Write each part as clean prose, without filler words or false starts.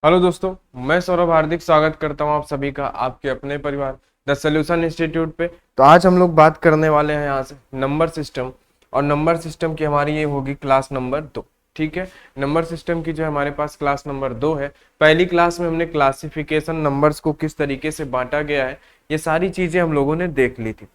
Hello दोस्तों, मैं सौरभ हार्दिक स्वागत करता हूं आप सभी का आपके अपने परिवार द सॉल्यूशन इंस्टीट्यूट पे। तो आज हम लोग बात करने वाले हैं यहाँ से नंबर सिस्टम। और नंबर सिस्टम की हमारी ये होगी क्लास नंबर 2। ठीक है, नंबर सिस्टम की जो है हमारे पास क्लास नंबर 2 है। पहली क्लास में हमने क्लासिफिकेशन नंबर्स को किस तरीके से बांटा गया है ये सारी चीजें हम लोगों ने देख ली थी।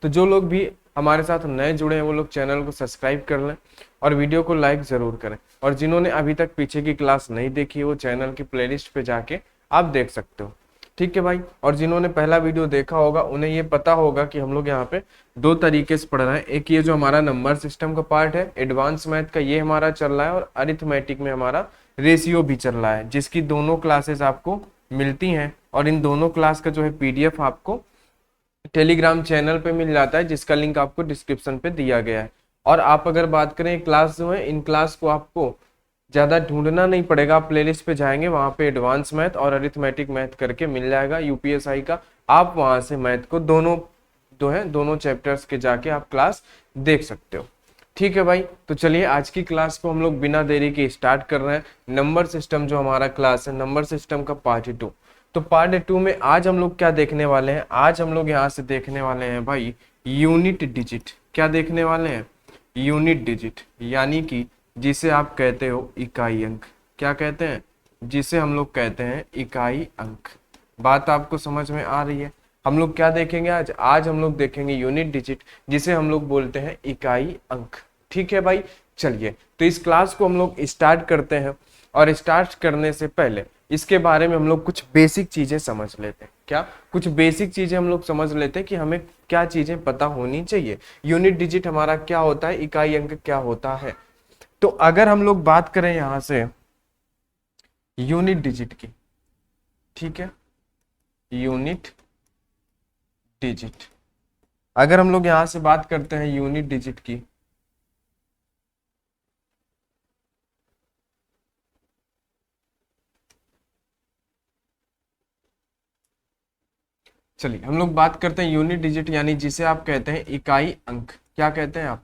तो जो लोग भी हमारे साथ नए जुड़े हैं वो लोग चैनल को सब्सक्राइब कर लें और वीडियो को लाइक जरूर करें। और जिन्होंने अभी तक पीछे की क्लास नहीं देखी है वो चैनल की प्लेलिस्ट पे जाके आप देख सकते हो। ठीक है भाई, और जिन्होंने पहला वीडियो देखा होगा उन्हें ये पता होगा कि हम लोग यहाँ पे दो तरीके से पढ़ रहे हैं। एक ये जो हमारा नंबर सिस्टम का पार्ट है एडवांस मैथ का, ये हमारा चल रहा है, और अरिथमेटिक में हमारा रेशियो भी चल रहा है, जिसकी दोनों क्लासेस आपको मिलती हैं। और इन दोनों क्लास का जो है पीडीएफ आपको टेलीग्राम चैनल पे मिल जाता है, जिसका लिंक आपको डिस्क्रिप्शन पे दिया गया है। और आप अगर बात करें क्लास जो है, इन क्लास को आपको ज़्यादा ढूंढना नहीं पड़ेगा, आप प्लेलिस्ट पे जाएंगे वहाँ पे एडवांस मैथ और अरिथमेटिक मैथ करके मिल जाएगा यूपीएसआई का। आप वहाँ से मैथ को दोनों चैप्टर्स के जाके आप क्लास देख सकते हो। ठीक है भाई, तो चलिए आज की क्लास को हम लोग बिना देरी के स्टार्ट कर रहे हैं। नंबर सिस्टम जो हमारा क्लास है, नंबर सिस्टम का पार्ट 2। तो पार्ट 2 में आज हम लोग क्या देखने वाले हैं? आज हम लोग यहाँ से देखने वाले हैं भाई यूनिट डिजिट। क्या देखने वाले हैं? यूनिट डिजिट, यानी कि जिसे आप कहते हो इकाई अंक। क्या कहते हैं? जिसे हम लोग कहते हैं इकाई अंक। बात आपको समझ में आ रही है? हम लोग क्या देखेंगे आज? आज हम लोग देखेंगे यूनिट डिजिट, जिसे हम लोग बोलते हैं इकाई अंक। ठीक है भाई, चलिए तो इस क्लास को हम लोग स्टार्ट करते हैं। और स्टार्ट करने से पहले इसके बारे में हम लोग कुछ बेसिक चीजें समझ लेते हैं। क्या कुछ बेसिक चीजें हम लोग समझ लेते हैं कि हमें क्या चीजें पता होनी चाहिए। यूनिट डिजिट हमारा क्या होता है, इकाई अंक क्या होता है। तो अगर हम लोग बात करें यहां से यूनिट डिजिट की, ठीक है, यूनिट डिजिट, अगर हम लोग यहां से बात करते हैं यूनिट डिजिट की, चलिए हम लोग बात करते हैं यूनिट डिजिट, यानी जिसे आप कहते हैं इकाई अंक। क्या कहते हैं आप?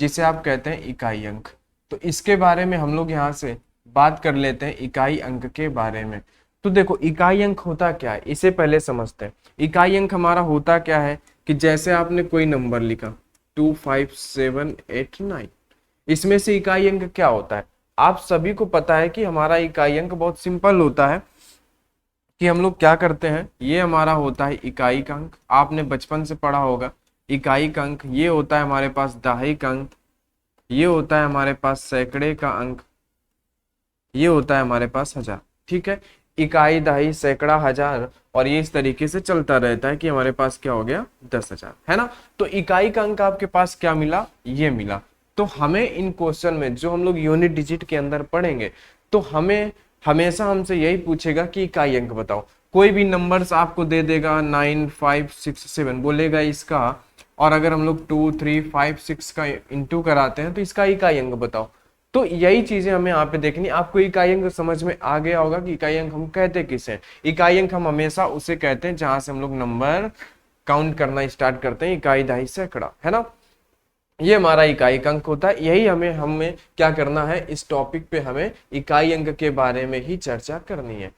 जिसे आप कहते हैं इकाई अंक। तो इसके बारे में हम लोग यहाँ से बात कर लेते हैं इकाई अंक के बारे में। तो देखो इकाई अंक होता क्या है, इसे पहले समझते हैं। इकाई अंक हमारा होता क्या है कि जैसे आपने कोई नंबर लिखा 25789, इसमें से इकाई अंक क्या होता है? आप सभी को पता है कि हमारा इकाई अंक बहुत सिंपल होता है कि हम लोग क्या करते हैं, ये हमारा होता है इकाई का अंक। आपने बचपन से पढ़ा होगा इकाई का अंक। ये होता है हमारे पास दहाई का अंक, ये होता है हमारे पास सैकड़े का अंक, ये होता है हमारे पास हजार। ठीक है, इकाई, दहाई, सैकड़ा, हजार, और ये इस तरीके से चलता रहता है कि हमारे पास क्या हो गया, 10,000, है ना। तो इकाई का अंक आपके पास क्या मिला? ये मिला। तो हमें इन क्वेश्चन में जो हम लोग यूनिट डिजिट के अंदर पढ़ेंगे, तो हमें हमेशा हमसे यही पूछेगा कि इकाई अंक बताओ। कोई भी नंबर्स आपको दे देगा 9, 5, 6, 7 बोलेगा इसका, और अगर हम लोग 2, 3, 5, 6 का इंटू कराते हैं तो इसका इकाई अंक बताओ। तो यही चीजें हमें यहाँ पे देखनी। आपको इकाई अंक समझ में आ गया होगा कि इकाई अंक हम कहते किसे हैं। इकाई अंक हम हमेशा उसे कहते हैं जहां से हम लोग नंबर काउंट करना स्टार्ट करते हैं, इकाई, दहाई, सैकड़ा, है ना। ये हमारा इकाई का अंक होता है। यही हमें हमें क्या करना है, इस टॉपिक पे हमें इकाई अंक के बारे में ही चर्चा करनी है।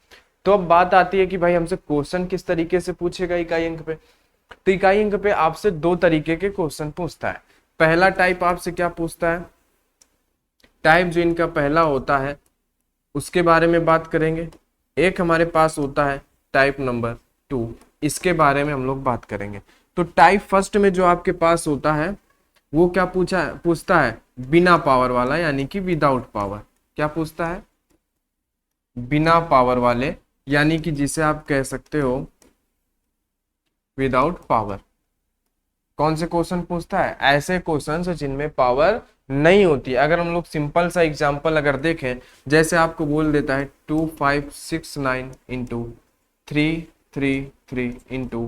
तो अब बात आती है कि भाई हमसे क्वेश्चन किस तरीके से पूछेगा इकाई अंक पे। तो इकाई अंक पे आपसे दो तरीके के क्वेश्चन पूछता है। पहला टाइप आपसे क्या पूछता है, टाइप जो इनका पहला होता है उसके बारे में बात करेंगे। एक हमारे पास होता है टाइप नंबर 2, इसके बारे में हम लोग बात करेंगे। तो टाइप फर्स्ट में जो आपके पास होता है वो क्या पूछता है, बिना पावर वाला, यानी कि विदाउट पावर। क्या पूछता है? बिना पावर वाले, यानी कि जिसे आप कह सकते हो विदाउट पावर। कौन से क्वेश्चन पूछता है? ऐसे क्वेश्चन जिनमें पावर नहीं होती। अगर हम लोग सिंपल सा एग्जांपल अगर देखें, जैसे आपको बोल देता है 2569 इंटू 333 इंटू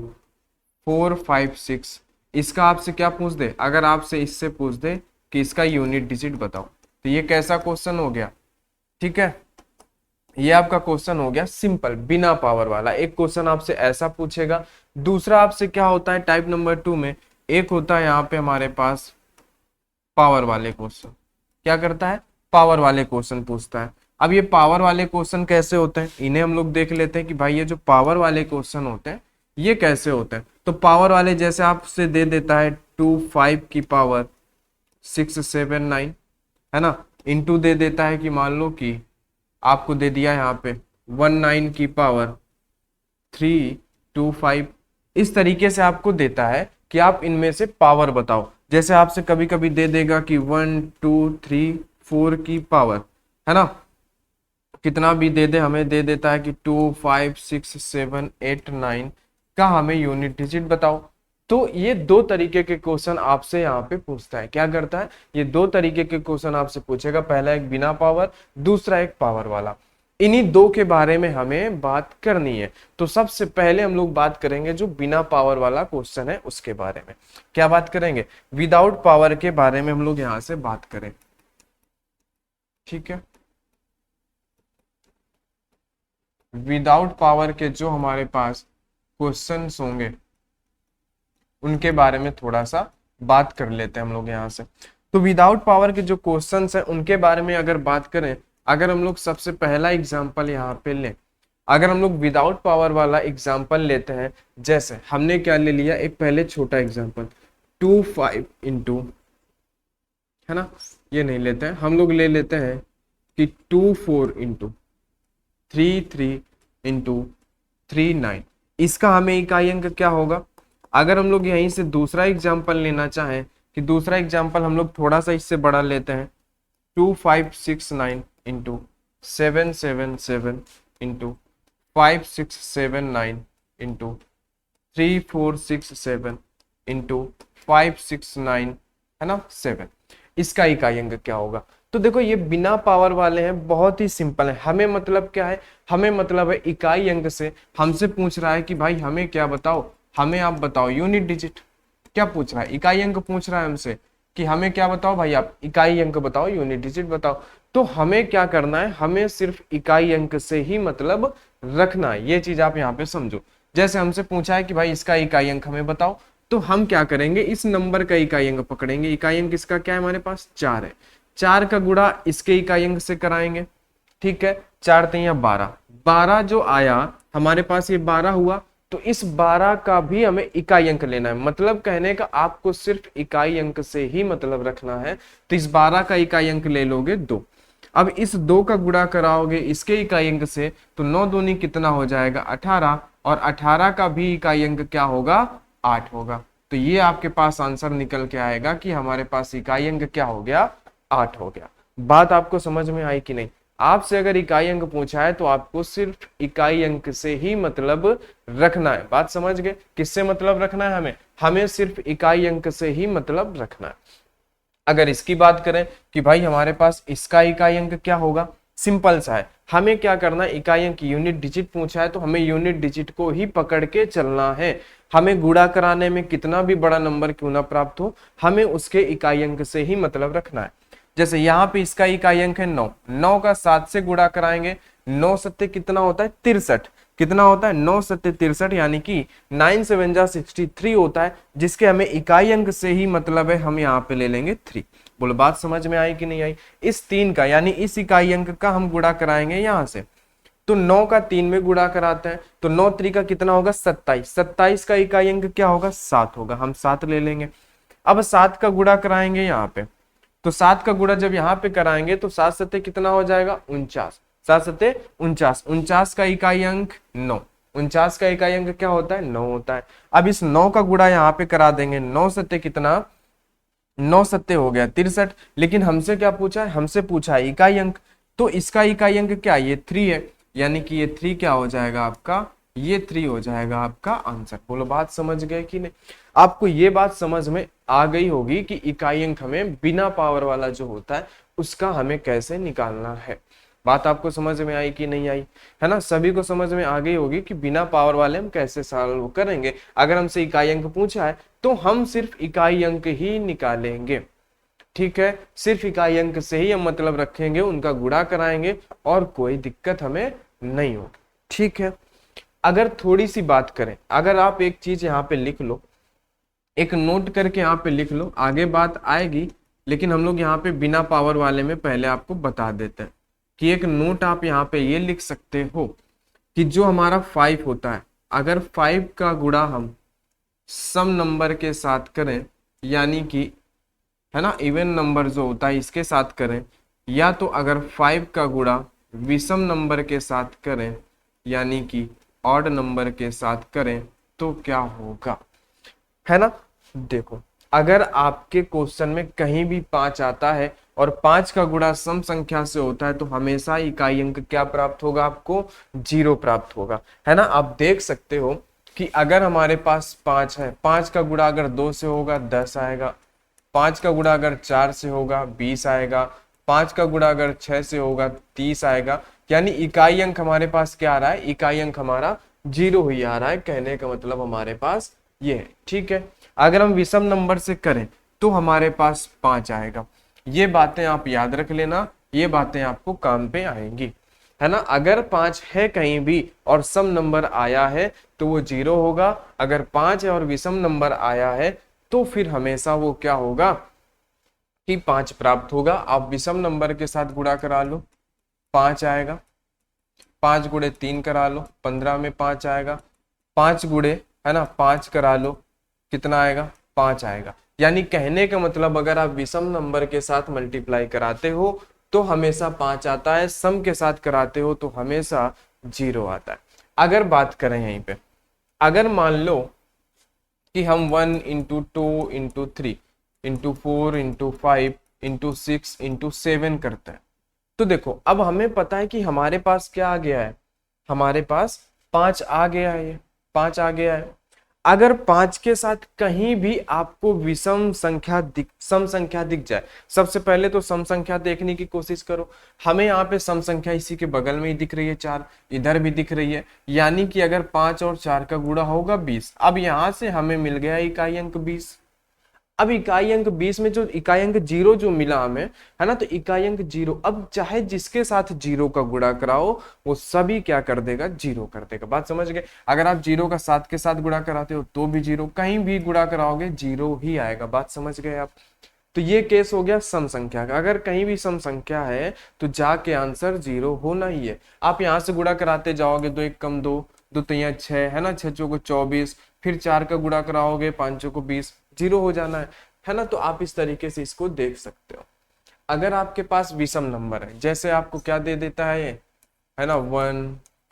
456, इसका आपसे क्या पूछ दे? अगर आपसे इससे पूछ दे कि इसका यूनिट डिजिट बताओ, तो ये कैसा क्वेश्चन हो गया? ठीक है, ये आपका क्वेश्चन हो गया सिंपल, बिना पावर वाला। एक क्वेश्चन आपसे ऐसा पूछेगा। दूसरा आपसे क्या होता है टाइप नंबर 2 में, एक होता है यहाँ पे हमारे पास पावर वाले क्वेश्चन। क्या करता है? पावर वाले क्वेश्चन पूछता है। अब ये पावर वाले क्वेश्चन कैसे होते हैं, इन्हें हम लोग देख लेते हैं कि भाई ये जो पावर वाले क्वेश्चन होते हैं ये कैसे होते हैं। तो पावर वाले जैसे आपसे दे देता है 2 5 की पावर 6 7 9, है ना, इनटू दे देता है कि मान लो कि आपको दे दिया यहाँ पे 19 की पावर 3 2 5, इस तरीके से आपको देता है कि आप इनमें से पावर बताओ। जैसे आपसे कभी कभी दे देगा कि 1 2 3 4 की पावर, है ना, कितना भी दे दे हमें दे देता है कि 2 5 6 7 8 9 का हमें यूनिट डिजिट बताओ। तो ये दो तरीके के क्वेश्चन आपसे यहाँ पे पूछता है, क्या करता है, ये दो तरीके के क्वेश्चन आपसे पूछेगा, पहला एक बिना पावर, दूसरा एक पावर वाला। इन्हीं दो के बारे में हमें बात करनी है। तो सबसे पहले हम लोग बात करेंगे जो बिना पावर वाला क्वेश्चन है उसके बारे में। क्या बात करेंगे, विदाउट पावर के बारे में हम लोग यहां से बात करें, ठीक है। विदाउट पावर के जो हमारे पास क्वेश्चंस होंगे उनके बारे में थोड़ा सा बात कर लेते हैं हम लोग यहाँ से। तो विदाउट पावर के जो क्वेश्चंस हैं उनके बारे में अगर बात करें, अगर हम लोग सबसे पहला एग्जांपल यहाँ पे लें, अगर हम लोग विदाउट पावर वाला एग्जांपल लेते हैं, जैसे हमने क्या ले लिया, एक पहले छोटा एग्जांपल 2 5 इंटू, है ना, ये नहीं लेते हैं, हम लोग ले लेते हैं कि 2 4 इंटू 3 3 इंटू 3 9। इसका हमें इकाई अंक क्या होगा। अगर हम लोग यहीं से दूसरा एग्जाम्पल लेना चाहें, कि दूसरा एग्जाम्पल हम लोग थोड़ा सा इससे बड़ा लेते हैं, 2 5 6 9 इंटू 7 7 7 इंटू 5 6 7 9 इंटू 3 4 6 7 इंटू 5 6 9, है ना, 7। इसका इकाई अंक क्या होगा। तो देखो ये बिना पावर वाले हैं, बहुत ही सिंपल है। हमें मतलब क्या है, हमें मतलब है इकाई अंक से हमसे पूछ रहा है कि भाई हमें क्या बताओ, हमें आप बताओ यूनिट डिजिट। क्या पूछ रहा है, इकाई अंक पूछ रहा है हमसे कि हमें क्या बताओ भाई, आप इकाई अंक बताओ, यूनिट डिजिट बताओ। तो हमें क्या करना है, हमें सिर्फ इकाई अंक से ही मतलब रखना है, ये चीज आप यहाँ पे समझो। जैसे हमसे पूछा है कि भाई इसका इकाई अंक हमें बताओ, तो हम क्या करेंगे, इस नंबर का इकाई अंक पकड़ेंगे। इकाई अंक इसका क्या है, हमारे पास 4 है, 4 का गुणा इसके इकाई अंक से कराएंगे, ठीक है। 4 3 12, 12 जो आया हमारे पास ये 12 हुआ, तो इस 12 का भी हमें इकाई अंक लेना है। मतलब कहने का आपको सिर्फ इकाई अंक से ही मतलब रखना है। तो इस 12 का इकाई अंक ले लोगे 2। अब इस 2 का गुणा कराओगे इसके इकाई अंक से, तो 9 दूनी कितना हो जाएगा 18, और 18 का भी इकाई अंक क्या होगा 8 होगा। तो ये आपके पास आंसर निकल के आएगा कि हमारे पास इकाई अंक क्या हो गया 8 हो गया। बात आपको समझ में आई कि नहीं। आपसे अगर इकाई अंक पूछा है तो आपको सिर्फ इकाई अंक से ही मतलब रखना है। बात समझ गए, किससे मतलब रखना है, हमें सिर्फ इकाई अंक से ही मतलब रखना है। अगर इसकी बात करें कि भाई हमारे पास इसका इकाई अंक क्या होगा, सिंपल सा है, हमें क्या करना है, इकाई अंक यूनिट डिजिट पूछा है तो हमें यूनिट डिजिट को ही पकड़ के चलना है। हमें गुणा कराने में कितना भी बड़ा नंबर क्यों ना प्राप्त हो, हमें उसके इकाई अंक से ही मतलब रखना है। जैसे यहाँ पे इसका इकाई अंक है 9, 9 का 7 से गुणा कराएंगे, 9 सत्ते कितना होता है 63, कितना होता है 9 सत्ते 63, यानी कि 9 7 जा 63 होता है, जिसके हमें इकाई अंक से ही मतलब है, हम यहाँ पे ले लेंगे 3। बोलो बात समझ में आई कि नहीं आई। इस 3 का यानी इस इकाई अंक का हम गुणा कराएंगे यहाँ से, तो 9 का 3 में गुणा कराते हैं, तो 9 3 का कितना होगा 27, 27 का इकाई अंक क्या होगा 7 होगा, हम 7 ले लेंगे। अब 7 का गुणा कराएंगे यहाँ पे, तो 7 का गुणा जब यहाँ पे कराएंगे तो 7 सत्ते कितना हो जाएगा 49, 7 सत्ते 49, 49 का इकाई अंक 9, 49 का इकाई अंक क्या होता है 9 होता है। अब इस 9 का गुणा यहाँ पे करा देंगे, 9 सत्ते कितना 9 सत्ते हो गया 63, लेकिन हमसे क्या पूछा है, हमसे पूछा है इकाई अंक, तो इसका इकाई अंक क्या ये 3 है, यानी कि ये 3 क्या हो जाएगा आपका, ये 3 हो जाएगा आपका आंसर। बोलो बात समझ गए कि नहीं। आपको ये बात समझ में आ गई होगी कि इकाई अंक हमें बिना पावर वाला जो होता है उसका हमें कैसे निकालना है। बात आपको समझ में आई कि नहीं आई, है ना, सभी को समझ में आ गई होगी कि बिना पावर वाले हम कैसे सॉल्व करेंगे। अगर हमसे इकाई अंक पूछा है तो हम सिर्फ इकाई अंक ही निकालेंगे, ठीक है, सिर्फ इकाई अंक से ही हम मतलब रखेंगे, उनका गुणा कराएंगे और कोई दिक्कत हमें नहीं होगी, ठीक है। अगर थोड़ी सी बात करें, अगर आप एक चीज यहाँ पे लिख लो, एक नोट करके यहाँ पे लिख लो, आगे बात आएगी, लेकिन हम लोग यहाँ पे बिना पावर वाले में पहले आपको बता देते हैं। कि एक नोट आप यहाँ पे ये लिख सकते हो कि जो हमारा 5 होता है, अगर 5 का गुणा हम सम नंबर के साथ करें, यानी कि है ना इवन नंबर जो होता है इसके साथ करें, या तो अगर 5 का गुणा विषम नंबर के साथ करें यानी कि ऑड नंबर के साथ करें, तो क्या होगा, है ना। देखो, अगर आपके क्वेश्चन में कहीं भी 5 आता है और 5 का गुणा सम संख्या से होता है, तो हमेशा इकाई अंक क्या प्राप्त होगा, आपको 0 प्राप्त होगा, है ना। आप देख सकते हो कि अगर हमारे पास 5 है, 5 का गुणा अगर 2 से होगा 10 आएगा, 5 का गुणा अगर 4 से होगा 20 आएगा, 5 का गुणा अगर 6 से होगा 30 आएगा, यानी इकाई अंक हमारे पास क्या आ रहा है, इकाई अंक हमारा 0 ही आ रहा है। कहने का मतलब हमारे पास ये है, ठीक है। अगर हम विषम नंबर से करें तो हमारे पास 5 आएगा। ये बातें आप याद रख लेना, ये बातें आपको काम पे आएंगी, है ना। अगर 5 है कहीं भी और सम नंबर आया है तो वो 0 होगा, अगर 5 है और विषम नंबर आया है तो फिर हमेशा वो क्या होगा कि 5 प्राप्त होगा। आप विषम नंबर के साथ गुणा करा लो, 5 आएगा, 5 गुणे 3 करा लो, 15 में 5 आएगा, 5 गुणे, है ना, 5 करा लो, कितना आएगा, 5 आएगा। यानी कहने का मतलब अगर आप विषम नंबर के साथ मल्टीप्लाई कराते हो तो हमेशा 5 आता है, सम के साथ कराते हो तो हमेशा 0 आता है। अगर बात करें यहीं पे, अगर मान लो कि हम 1 into 2 into 3 into 4 into 5 into 6 into 7 करते हैं, तो देखो अब हमें पता है कि हमारे पास क्या आ गया है, हमारे पास 5 आ गया है, ये 5 आ गया है। अगर 5 के साथ कहीं भी आपको विषम संख्या सम संख्या दिख जाए, सबसे पहले तो सम संख्या देखने की कोशिश करो। हमें यहाँ पे सम संख्या इसी के बगल में ही दिख रही है, 4 इधर भी दिख रही है, यानी कि अगर 5 और 4 का गुणा होगा 20। अब यहां से हमें मिल गया इकाई अंक 20। अब इकाई अंक 20 में जो इकाई अंक 0 जो मिला हमें, है ना, तो इकाई अंक 0 अब चाहे जिसके साथ 0 का गुणा कराओ वो सभी क्या कर देगा, 0 कर देगा। बात समझ गए। अगर आप 0 का 7 के साथ गुणा कराते हो तो भी 0, कहीं भी गुणा कराओगे 0 ही आएगा। बात समझ गए आप। तो ये केस हो गया सम संख्या का। अगर कहीं भी सम संख्या है तो जाके आंसर 0 होना ही है। आप यहां से गुणा कराते जाओगे, 2 1 कम 2, 2 तिया 6, है ना, 6 चौको 24, फिर 4 का गुणा कराओगे 5 चौको 20, 0 हो जाना है ना। तो आप इस तरीके से इसको देख सकते हो। अगर आपके पास विषम नंबर है, जैसे आपको क्या दे देता है ये, है ना, 1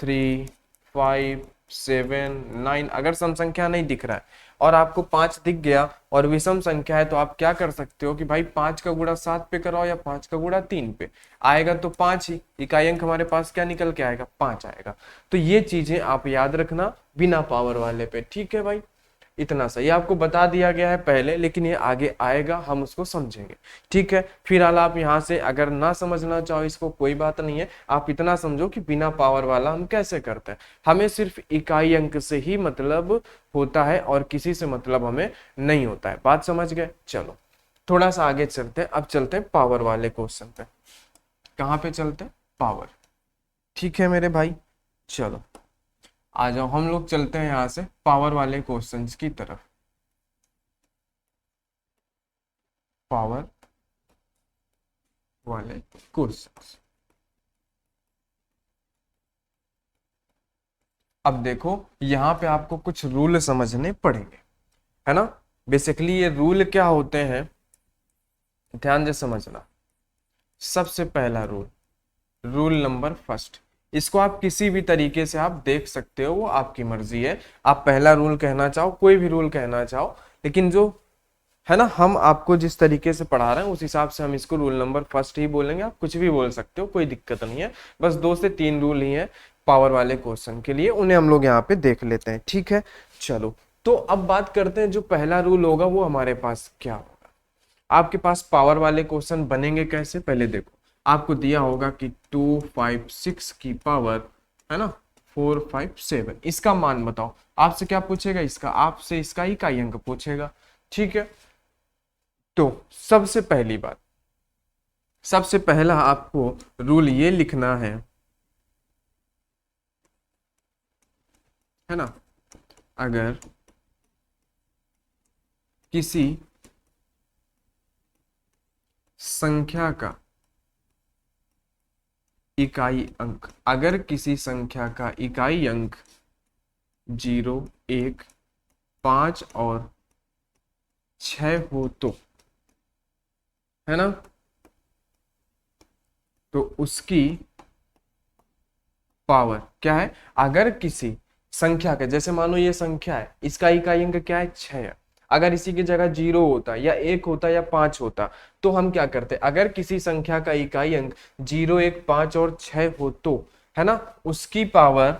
3 5 7 9, अगर सम संख्या नहीं दिख रहा है और आपको 5 दिख गया और विषम संख्या है, तो आप क्या कर सकते हो कि भाई 5 का गुणा 7 पे कराओ या 5 का गुणा 3 पे, आएगा तो 5 ही, इकाई अंक हमारे पास क्या निकल के आएगा, 5 आएगा। तो ये चीजें आप याद रखना बिना पावर वाले पे, ठीक है भाई। इतना सही आपको बता दिया गया है पहले, लेकिन ये आगे आएगा, हम उसको समझेंगे, ठीक है। फिलहाल आप यहाँ से अगर ना समझना चाहो इसको कोई बात नहीं है, आप इतना समझो कि बिना पावर वाला हम कैसे करते हैं। हमें सिर्फ इकाई अंक से ही मतलब होता है और किसी से मतलब हमें नहीं होता है। बात समझ गए। चलो थोड़ा सा आगे चलते हैं, अब चलते हैं पावर वाले क्वेश्चन पे। कहाँ पे चलते हैं, पावर, ठीक है मेरे भाई। चलो आ जाओ, हम लोग चलते हैं यहाँ से पावर वाले क्वेश्चंस की तरफ। पावर वाले क्वेश्चंस, अब देखो यहाँ पे आपको कुछ रूल समझने पड़ेंगे, है ना। बेसिकली ये रूल क्या होते हैं, ध्यान से समझना। सबसे पहला रूल, रूल नंबर फर्स्ट, इसको आप किसी भी तरीके से आप देख सकते हो, वो आपकी मर्जी है। आप पहला रूल कहना चाहो, कोई भी रूल कहना चाहो, लेकिन जो है ना, हम आपको जिस तरीके से पढ़ा रहे हैं उस हिसाब से हम इसको रूल नंबर फर्स्ट ही बोलेंगे। आप कुछ भी बोल सकते हो, कोई दिक्कत नहीं है। बस 2 से 3 रूल ही है पावर वाले क्वेश्चन के लिए, उन्हें हम लोग यहाँ पे देख लेते हैं, ठीक है। चलो तो अब बात करते हैं, जो पहला रूल होगा वो हमारे पास क्या होगा। आपके पास पावर वाले क्वेश्चन बनेंगे कैसे, पहले देखो। आपको दिया होगा कि 2 5 6 की पावर, है ना, 4 5 7, इसका मान बताओ। आपसे क्या पूछेगा, इसका, आपसे इसका इकाई अंक पूछेगा, ठीक है। तो सबसे पहली बात, सबसे पहला आपको रूल ये लिखना है ना, अगर किसी संख्या का इकाई अंक, अगर किसी संख्या का इकाई अंक 0, 1, 5 और 6 हो तो, है ना, तो उसकी पावर क्या है। अगर किसी संख्या का, जैसे मानो ये संख्या है, इसका इकाई अंक क्या है, 6 है। अगर इसी की जगह 0 होता या 1 होता या 5 होता तो हम क्या करते, अगर किसी संख्या का इकाई अंक 0, 1, 5 और 6 हो तो, है ना, उसकी पावर,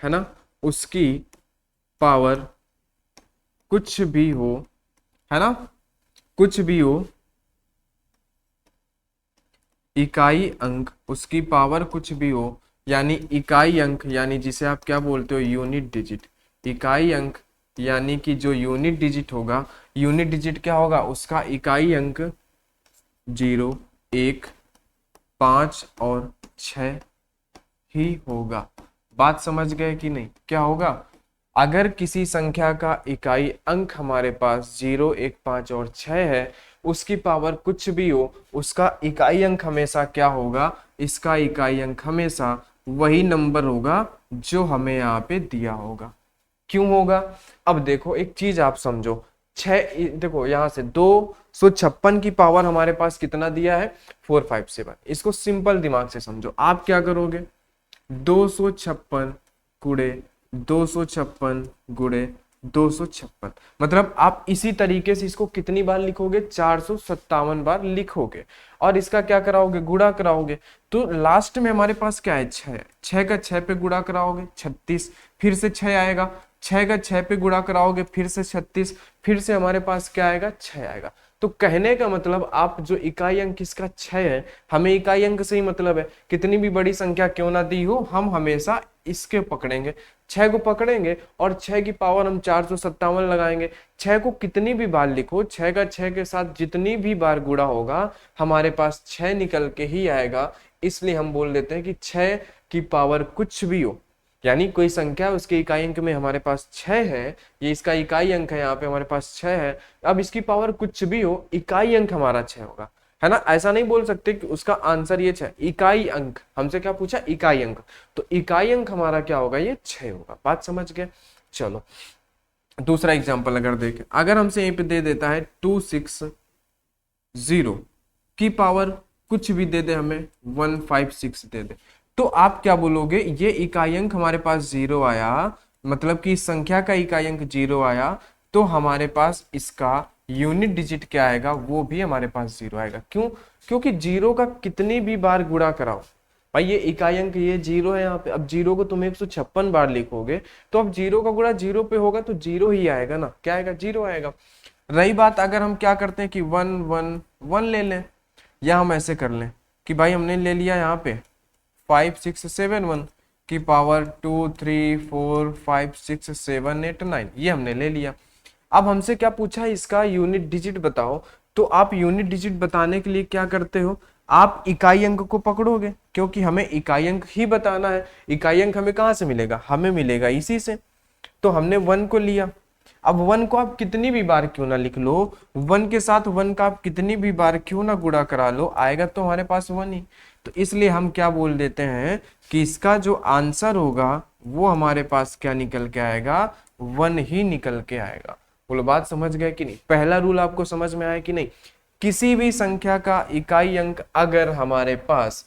है ना, उसकी पावर कुछ भी हो, है ना, कुछ भी हो, इकाई अंक, उसकी पावर कुछ भी हो, यानी इकाई अंक, यानी जिसे आप क्या बोलते हो, यूनिट डिजिट। इकाई अंक यानी कि जो यूनिट डिजिट होगा, यूनिट डिजिट क्या होगा, उसका इकाई अंक 0, 1, 5 और 6 ही होगा। बात समझ गए कि नहीं, क्या होगा, अगर किसी संख्या का इकाई अंक हमारे पास 0, 1, 5 और 6 है, उसकी पावर कुछ भी हो, उसका इकाई अंक हमेशा क्या होगा, इसका इकाई अंक हमेशा वही नंबर होगा जो हमें यहाँ पे दिया होगा। क्यों होगा, अब देखो एक चीज आप समझो, देखो यहां से 256 की पावर हमारे पास कितना दिया है, 457। इसको सिंपल दिमाग से समझो, आप क्या करोगे, 256 गुणे 256 गुणे 256, मतलब आप इसी तरीके से इसको कितनी बार लिखोगे, 457 बार लिखोगे, और इसका क्या कराओगे, गुणा कराओगे। तो लास्ट में हमारे पास क्या है, 6 का 6 पे गुणा कराओगे 36, फिर से 6 आएगा, 6 का 6 पे गुणा कराओगे फिर से 36, फिर से हमारे पास क्या आएगा, 6 आएगा। तो कहने का मतलब, आप जो इकाई अंक इसका 6 है, हमें इकाई अंक से ही मतलब है, कितनी भी बड़ी संख्या क्यों ना दी हो, हम हमेशा इसके पकड़ेंगे, 6 को पकड़ेंगे, और 6 की पावर हम 457 लगाएंगे। 6 को कितनी भी बार लिखो, 6 का 6 के साथ जितनी भी बार गुणा होगा, हमारे पास 6 निकल के ही आएगा। इसलिए हम बोल देते हैं कि 6 की पावर कुछ भी हो, यानी कोई संख्या उसके इकाई अंक में हमारे पास 6 है, ये इसका इकाई अंक है, यहाँ पे हमारे पास 6 है, अब इसकी पावर कुछ भी हो, इकाई अंक हमारा 6 होगा, है ना। ऐसा नहीं बोल सकते कि उसका आंसर ये 6, इकाई अंक, हमसे क्या पूछा, इकाई अंक, तो इकाई अंक हमारा क्या होगा, ये 6 होगा। बात समझ गए। चलो दूसरा एग्जाम्पल अगर देखें, अगर हमसे यहीं पे दे देता है 260 की पावर कुछ भी दे दे, हमें 156 दे दे, तो आप क्या बोलोगे, ये इकाई अंक हमारे पास 0 आया, मतलब कि इस संख्या का इकाई अंक 0 आया, तो हमारे पास इसका यूनिट डिजिट क्या आएगा, वो भी हमारे पास 0 आएगा। क्यों, क्योंकि 0 का कितनी भी बार गुणा कराओ, भाई ये इकाई अंक ये 0 है यहाँ पे, अब 0 को तुम 156 बार लिखोगे, तो अब 0 का गुणा 0 पे होगा तो 0 ही आएगा ना, क्या आएगा, 0 आएगा। रही बात अगर हम क्या करते हैं कि 1 ले लें, या हम ऐसे कर लें कि भाई हमने ले लिया यहाँ पे 5671 की पावर 2, 3, 4, 5, 6, 7, 8, 9, ये हमने ले लिया। अब हमसे क्या पूछा है, इसका यूनिट डिजिट बताओ, तो आप यूनिट डिजिट बताने के लिए क्या करते हो, आप इकाई अंक को पकड़ोगे, क्योंकि हमें इकाई अंक ही बताना है। इकाई अंक हमें कहाँ से मिलेगा, हमें मिलेगा इसी से, तो हमने 1 को लिया। अब 1 को आप कितनी भी बार क्यों ना लिख लो, 1 के साथ 1 का आप कितनी भी बार क्यों ना गुणा करा लो, आएगा तो हमारे पास 1 ही। तो इसलिए हम क्या बोल देते हैं कि इसका जो आंसर होगा वो हमारे पास क्या निकल के आएगा, 1 ही निकल के आएगा। बोलो बात समझ गए कि नहीं, पहला रूल आपको समझ में आया कि नहीं। किसी भी संख्या का इकाई अंक अगर हमारे पास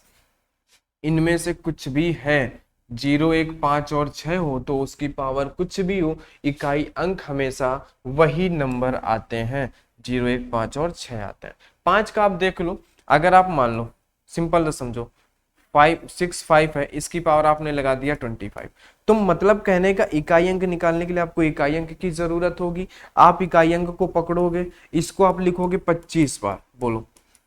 इनमें से कुछ भी है, 0, 1, 5 और 6 हो, तो उसकी पावर कुछ भी हो, इकाई अंक हमेशा वही नंबर आते हैं, 0, 1, 5 और 6 आते हैं। 5 का आप देख लो, अगर आप मान लो, सिंपल समझो, 565 है, इसकी पावर आपने लगा दिया 25, तो मतलब कहने का इकाई अंक निकालने के लिए आपको इकाई अंक की जरूरत होगी। आप इकाई अंक को पकड़ोगे, इसको आप लिखोगे 25 बार, बोलो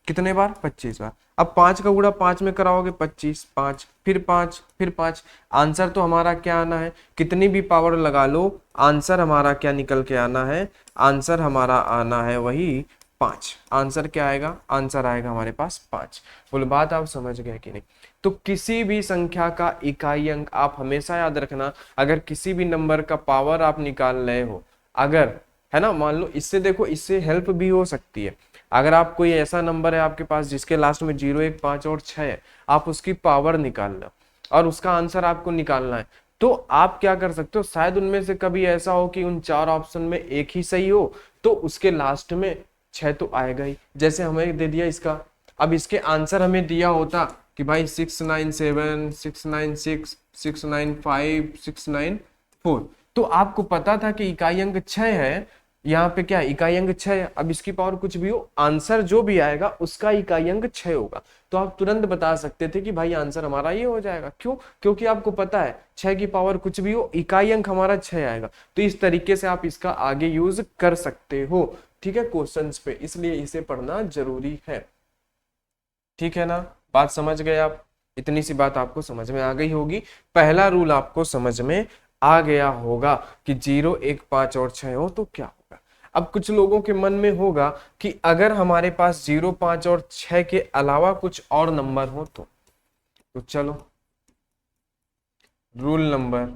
कितने बार, 25 बार। अब 5 का गुणा 5 में कराओगे 25, 5 फिर 5 फिर 5, आंसर तो हमारा क्या आना है, कितनी भी पावर लगा लो, आंसर हमारा क्या निकल के आना है, आंसर हमारा आना है वही 5। आंसर क्या आएगा, आंसर आएगा हमारे पास 5। बोलो बात आप समझ गए कि नहीं। तो किसी भी संख्या का इकाई अंक आप हमेशा याद रखना, अगर किसी भी नंबर का पावर आप निकाल रहे हो, अगर, है ना, मान लो इससे देखो, इससे हेल्प भी हो सकती है। अगर आप कोई ऐसा नंबर है आपके पास जिसके लास्ट में 0, 1, 5 और 6 है, आप उसकी पावर निकाल लो और उसका आंसर आपको निकालना है, तो आप क्या कर सकते हो, शायद उनमें से कभी ऐसा हो कि उन 4 ऑप्शन में एक ही सही हो, तो उसके लास्ट में 6 तो आएगा ही। जैसे हमें दे दिया इसका, अब इसके आंसर हमें दिया होता कि भाई 697, 696, 695, 694, तो आपको पता था कि इकाई अंक 6 है, यहाँ पे क्या इकाई अंक 6 है, अब इसकी पावर कुछ भी हो, आंसर जो भी आएगा उसका इकाई अंक 6 होगा, तो आप तुरंत बता सकते थे कि भाई आंसर हमारा ये हो जाएगा। क्यों? क्योंकि आपको पता है 6 की पावर कुछ भी हो, इकाई अंक हमारा 6 आएगा। तो इस तरीके से आप इसका आगे यूज कर सकते हो, ठीक है, क्वेश्चंस पे, इसलिए इसे पढ़ना जरूरी है। ठीक है ना, बात समझ गए आप? इतनी सी बात आपको समझ में आ गई होगी। पहला रूल आपको समझ में आ गया होगा कि 0, 1, 5 और 6 हो तो क्या होगा। अब कुछ लोगों के मन में होगा कि अगर हमारे पास 0, 5 और 6 के अलावा कुछ और नंबर हो तो चलो रूल नंबर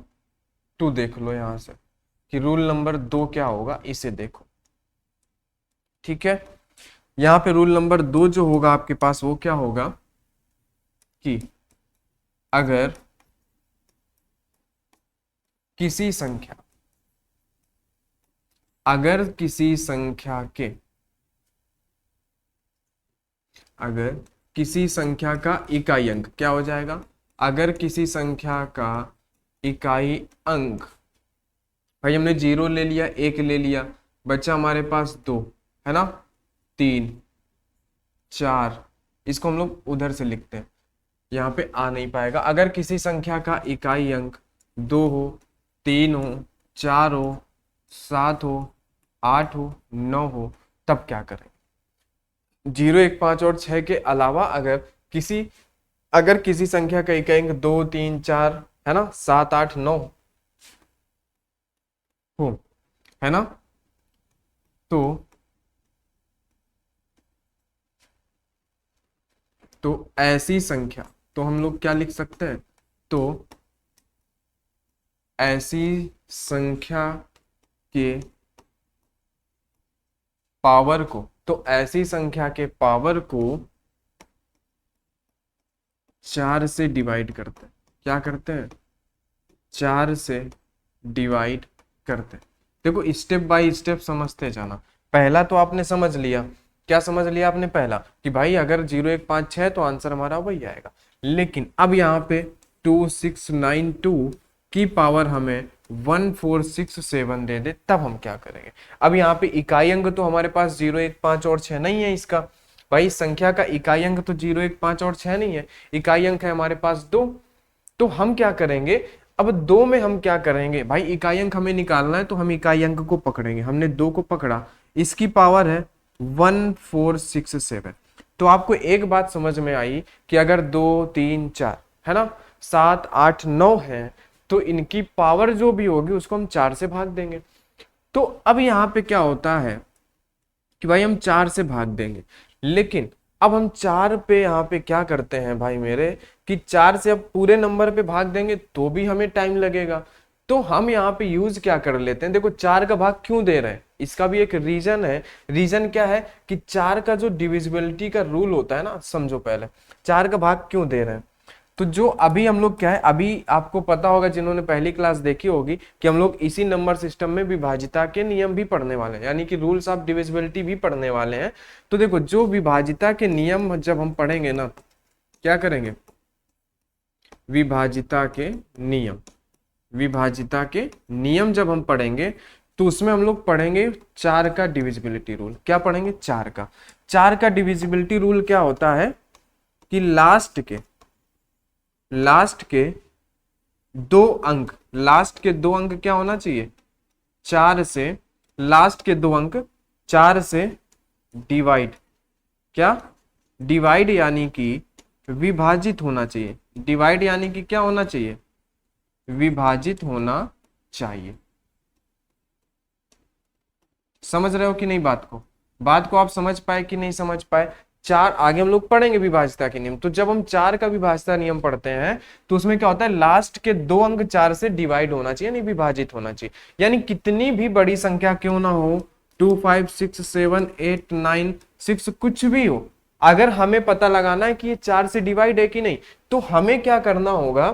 2 देख लो यहां से, कि रूल नंबर 2 क्या होगा, इसे देखो। ठीक है, यहां पे रूल नंबर 2 जो होगा आपके पास वो क्या होगा कि अगर किसी संख्या का इकाई अंक क्या हो जाएगा, अगर किसी संख्या का इकाई अंक, भाई हमने 0 ले लिया, 1 ले लिया, बच्चा हमारे पास 2 है ना, 3, 4, इसको हम लोग उधर से लिखते हैं, यहाँ पे आ नहीं पाएगा। अगर किसी संख्या का इकाई अंक 2 हो, 3 हो, 4 हो, 7 हो, 8 हो, 9 हो, तब क्या करें? 0, 1, 5 और 6 के अलावा अगर किसी संख्या का इकाई अंक 2, 3, 4 है ना, 7, 8, 9 हो, है ना, तो ऐसी संख्या, तो हम लोग क्या लिख सकते हैं, तो ऐसी संख्या के पावर को, तो ऐसी संख्या के पावर को 4 से डिवाइड करते हैं। क्या करते हैं? 4 से डिवाइड करते हैं। देखो स्टेप बाय स्टेप समझते जाना। पहला तो आपने समझ लिया, क्या समझ लिया आपने? पहला कि भाई अगर 0, 1, 5, 6 तो आंसर हमारा वही आएगा। लेकिन अब यहाँ पे 2692 की पावर हमें 1467 दे दे, तब हम क्या करेंगे? अब यहाँ पे इकाई अंक तो हमारे पास 0, 1, 5 और 6 नहीं है इसका, भाई संख्या का इकाई अंक तो 0, 1, 5 और 6 नहीं है, इकाई अंक है हमारे पास 2। तो हम क्या करेंगे, अब 2 में हम क्या करेंगे भाई, इकाई अंक हमें निकालना है, तो हम इकाई अंक को पकड़ेंगे। हमने 2 को पकड़ा, इसकी पावर है 1467। तो आपको एक बात समझ में आई कि अगर 2, 3, 4 है ना, 7, 8, 9 है, तो इनकी पावर जो भी होगी उसको हम 4 से भाग देंगे। तो अब यहाँ पे क्या होता है कि भाई हम 4 से भाग देंगे, लेकिन अब हम 4 पे यहाँ पे क्या करते हैं भाई मेरे, कि 4 से अब पूरे नंबर पे भाग देंगे तो भी हमें टाइम लगेगा। तो हम यहाँ पे यूज क्या कर लेते हैं, देखो 4 का भाग क्यों दे रहे हैं, इसका भी एक रीजन है। रीजन क्या है कि 4 का जो डिविजिबिलिटी का रूल होता है ना, समझो पहले 4 का भाग क्यों दे रहे हैं। तो जो अभी हम लोग क्या है, अभी आपको पता होगा जिन्होंने पहली क्लास देखी होगी कि हम लोग इसी नंबर सिस्टम में विभाजिता के नियम भी पढ़ने वाले हैं, यानी कि रूल्स ऑफ डिविजिबिलिटी भी पढ़ने वाले हैं। तो देखो जो विभाजिता के नियम जब हम पढ़ेंगे ना, क्या करेंगे, विभाजिता के नियम जब हम पढ़ेंगे तो उसमें हम लोग पढ़ेंगे 4 का डिविजिबिलिटी रूल। क्या पढ़ेंगे? 4 का डिविजिबिलिटी रूल क्या होता है कि लास्ट के 2 अंक, क्या होना चाहिए, 4 से, लास्ट के 2 अंक 4 से डिवाइड, क्या डिवाइड यानी कि विभाजित होना चाहिए। डिवाइड यानी कि क्या होना चाहिए, विभाजित होना चाहिए। समझ रहे हो कि नहीं बात को आप समझ पाए कि नहीं समझ पाए? 4 आगे हम लोग पढ़ेंगे विभाजिता के नियम। तो जब हम 4 का विभाजिता नियम पढ़ते हैं तो उसमें क्या होता है, लास्ट के 2 अंक 4 से डिवाइड होना चाहिए, नहीं विभाजित होना चाहिए। यानी कितनी भी बड़ी संख्या क्यों ना हो, 2 5 6 7 8 9 6 कुछ भी हो, अगर हमें पता लगाना है कि ये 4 से डिवाइड है कि नहीं, तो हमें क्या करना होगा,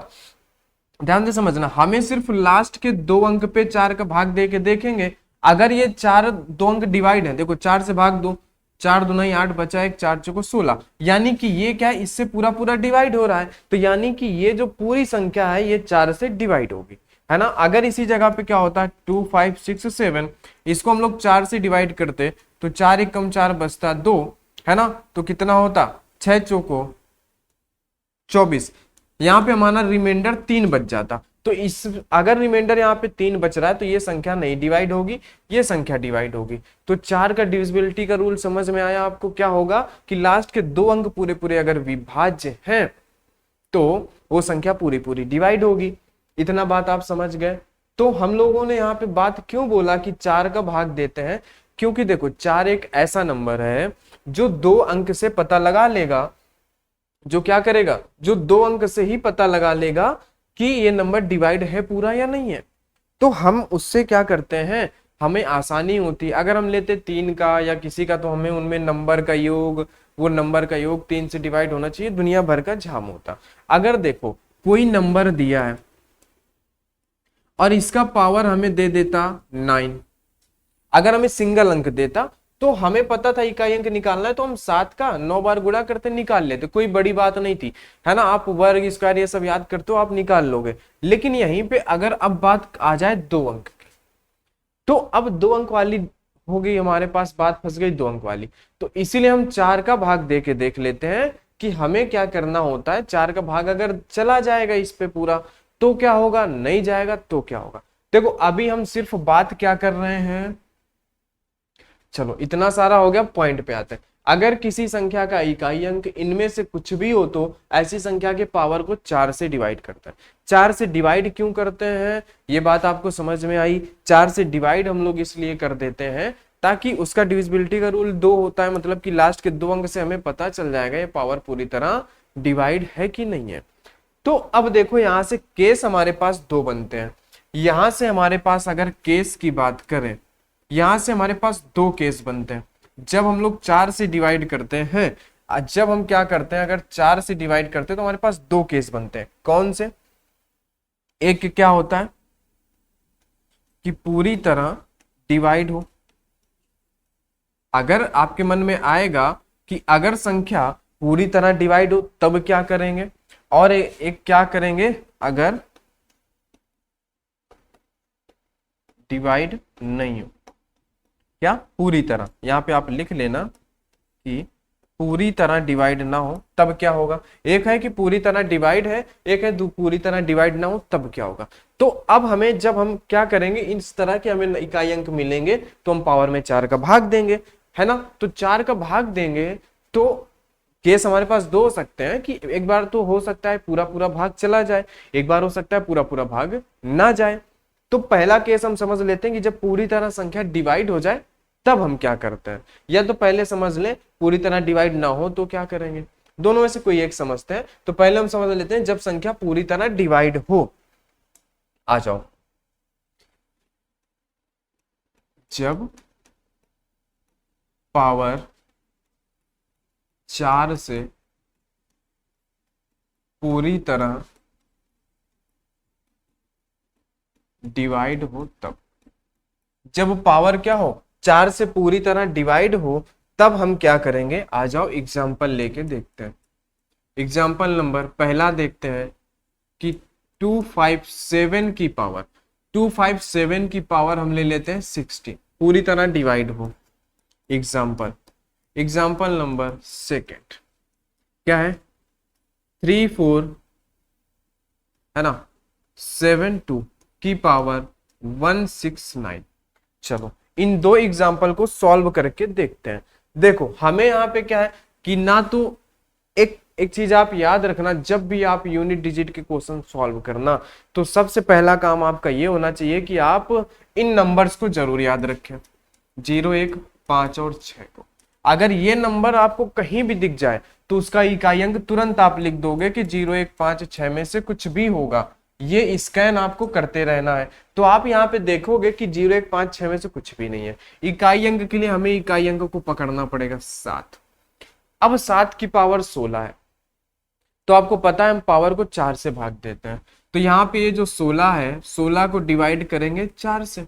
ध्यान से समझना, हमें सिर्फ लास्ट के 2 अंक पे 4 का भाग दे के देखेंगे। अगर ये 4 2 अंक डिवाइड है, देखो 4 से भाग दो, 4 दूना 8 बचा, एक 4 चौको 16, यानी कि ये क्या है, इससे पूरा पूरा डिवाइड हो रहा है, तो यानी कि ये जो पूरी संख्या है ये 4 से डिवाइड होगी, है ना। अगर इसी जगह पे क्या होता है 2 5 6 7, इसको हम लोग 4 से डिवाइड करते तो 4 एक कम 4 बचता 2, है ना, तो कितना होता 6 चौको 24, यहाँ पे हमारा रिमाइंडर 3 बच जाता। तो इस अगर रिमाइंडर यहाँ पे 3 बच रहा है तो ये संख्या नहीं डिवाइड होगी, ये संख्या डिवाइड होगी। तो 4 का डिविजिबिलिटी का रूल समझ में आया आपको, क्या होगा कि लास्ट के 2 अंक पूरे पूरे अगर विभाज्य हैं तो वो संख्या पूरी पूरी डिवाइड होगी। इतना बात आप समझ गए। तो हम लोगों ने यहाँ पे बात क्यों बोला कि 4 का भाग देते हैं, क्योंकि देखो 4 एक ऐसा नंबर है जो 2 अंक से पता लगा लेगा, जो क्या करेगा, जो 2 अंक से ही पता लगा लेगा कि ये नंबर डिवाइड है पूरा या नहीं है। तो हम उससे क्या करते हैं, हमें आसानी होती है। अगर हम लेते 3 का या किसी का, तो हमें उनमें नंबर का योग, वो नंबर का योग 3 से डिवाइड होना चाहिए, दुनिया भर का झाम होता। अगर देखो कोई नंबर दिया है और इसका पावर हमें दे देता 9, अगर हमें सिंगल अंक देता तो हमें पता था इकाई अंक निकालना है, तो हम 7 का 9 बार गुणा करते निकाल लेते, कोई बड़ी बात नहीं थी, है ना। आप वर्ग स्क्वायर ये सब याद करते हो, आप निकाल लोगे। लेकिन यहीं पे अगर अब बात आ जाए 2 अंक की, तो अब 2 अंक वाली हो गई हमारे पास, बात फंस गई 2 अंक वाली। तो इसीलिए हम 4 का भाग दे के देख लेते हैं कि हमें क्या करना होता है। 4 का भाग अगर चला जाएगा इस पे पूरा तो क्या होगा, नहीं जाएगा तो क्या होगा। देखो अभी हम सिर्फ बात क्या कर रहे हैं, चलो इतना सारा हो गया, पॉइंट पे आते हैं। अगर किसी संख्या का इकाई अंक इनमें से कुछ भी हो तो ऐसी संख्या के पावर को 4 से डिवाइड करता है। 4 से डिवाइड क्यों करते हैं, ये बात आपको समझ में आई। 4 से डिवाइड हम लोग इसलिए कर देते हैं ताकि उसका डिविजिबिलिटी का रूल 2 होता है, मतलब कि लास्ट के 2 अंक से हमें पता चल जाएगा ये पावर पूरी तरह डिवाइड है कि नहीं है। तो अब देखो यहां से केस हमारे पास 2 बनते हैं। यहां से हमारे पास अगर केस की बात करें, यहां से हमारे पास 2 केस बनते हैं जब हम लोग 4 से डिवाइड करते हैं। जब हम क्या करते हैं, अगर 4 से डिवाइड करते हैं तो हमारे पास 2 केस बनते हैं। कौन से, एक क्या होता है कि पूरी तरह डिवाइड हो, अगर आपके मन में आएगा कि अगर संख्या पूरी तरह डिवाइड हो तब क्या करेंगे, और एक क्या करेंगे अगर डिवाइड नहीं हो, क्या पूरी तरह, यहां पे आप लिख लेना कि पूरी तरह डिवाइड ना हो तब क्या होगा। एक है कि पूरी तरह डिवाइड है, एक है पूरी तरह डिवाइड ना हो तब क्या होगा। तो अब हमें जब हम क्या करेंगे, इस तरह के हमें इकाई अंक मिलेंगे तो हम पावर में 4 का भाग देंगे, है ना। तो 4 का भाग देंगे तो केस हमारे पास 2 हो सकते हैं कि एक बार तो हो सकता है पूरा पूरा भाग चला जाए, एक बार हो सकता है पूरा पूरा भाग ना जाए। तो पहला केस हम समझ लेते हैं कि जब पूरी तरह संख्या डिवाइड हो जाए तब हम क्या करते हैं, या तो पहले समझ लें पूरी तरह डिवाइड ना हो तो क्या करेंगे, दोनों में से कोई एक समझते हैं। तो पहले हम समझ लेते हैं जब संख्या पूरी तरह डिवाइड हो। आ जाओ, जब पावर 4 से पूरी तरह डिवाइड हो तब, जब पावर क्या हो 4 से पूरी तरह डिवाइड हो तब हम क्या करेंगे। आ जाओ एग्जाम्पल लेके देखते हैं। एग्जाम्पल नंबर पहला देखते हैं कि 257 की पावर, 257 की पावर हम ले लेते हैं 60, पूरी तरह डिवाइड हो। एग्जाम्पल नंबर सेकेंड क्या है, 34 है ना 72 की पावर 169। चलो इन 2 एग्जाम्पल को सॉल्व करके देखते हैं। देखो हमें यहाँ पे क्या है कि ना तो एक चीज आप याद रखना, जब भी आप यूनिट डिजिट के क्वेश्चन सॉल्व करना तो सबसे पहला काम आपका ये होना चाहिए कि आप इन नंबर्स को जरूर याद रखें, 0 1 5 और 6 को। अगर ये नंबर आपको कहीं भी दिख जाए तो उसका इकाई अंक तुरंत आप लिख दोगे कि 0 1 5 6 में से कुछ भी होगा, ये स्कैन आपको करते रहना है। तो आप यहाँ पे देखोगे कि 0 1 5 6 में से कुछ भी नहीं है। इकाई अंक के लिए हमें इकाई अंक को पकड़ना पड़ेगा 7। अब 7 की पावर 16 है, तो आपको पता है हम पावर को 4 से भाग देते हैं। तो यहाँ पे ये जो 16 है, 16 को डिवाइड करेंगे 4 से,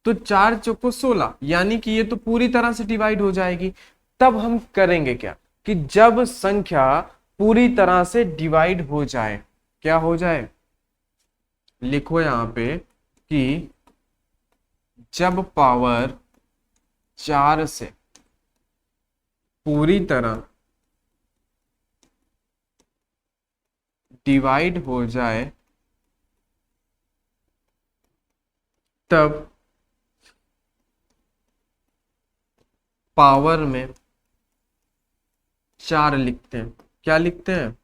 तो 4 चौको 16, यानी कि ये तो पूरी तरह से डिवाइड हो जाएगी। तब हम करेंगे क्या कि जब संख्या पूरी तरह से डिवाइड हो जाए, क्या हो जाए, लिखो यहां पे कि जब पावर 4 से पूरी तरह डिवाइड हो जाए, तब पावर में 4 लिखते हैं। क्या लिखते हैं,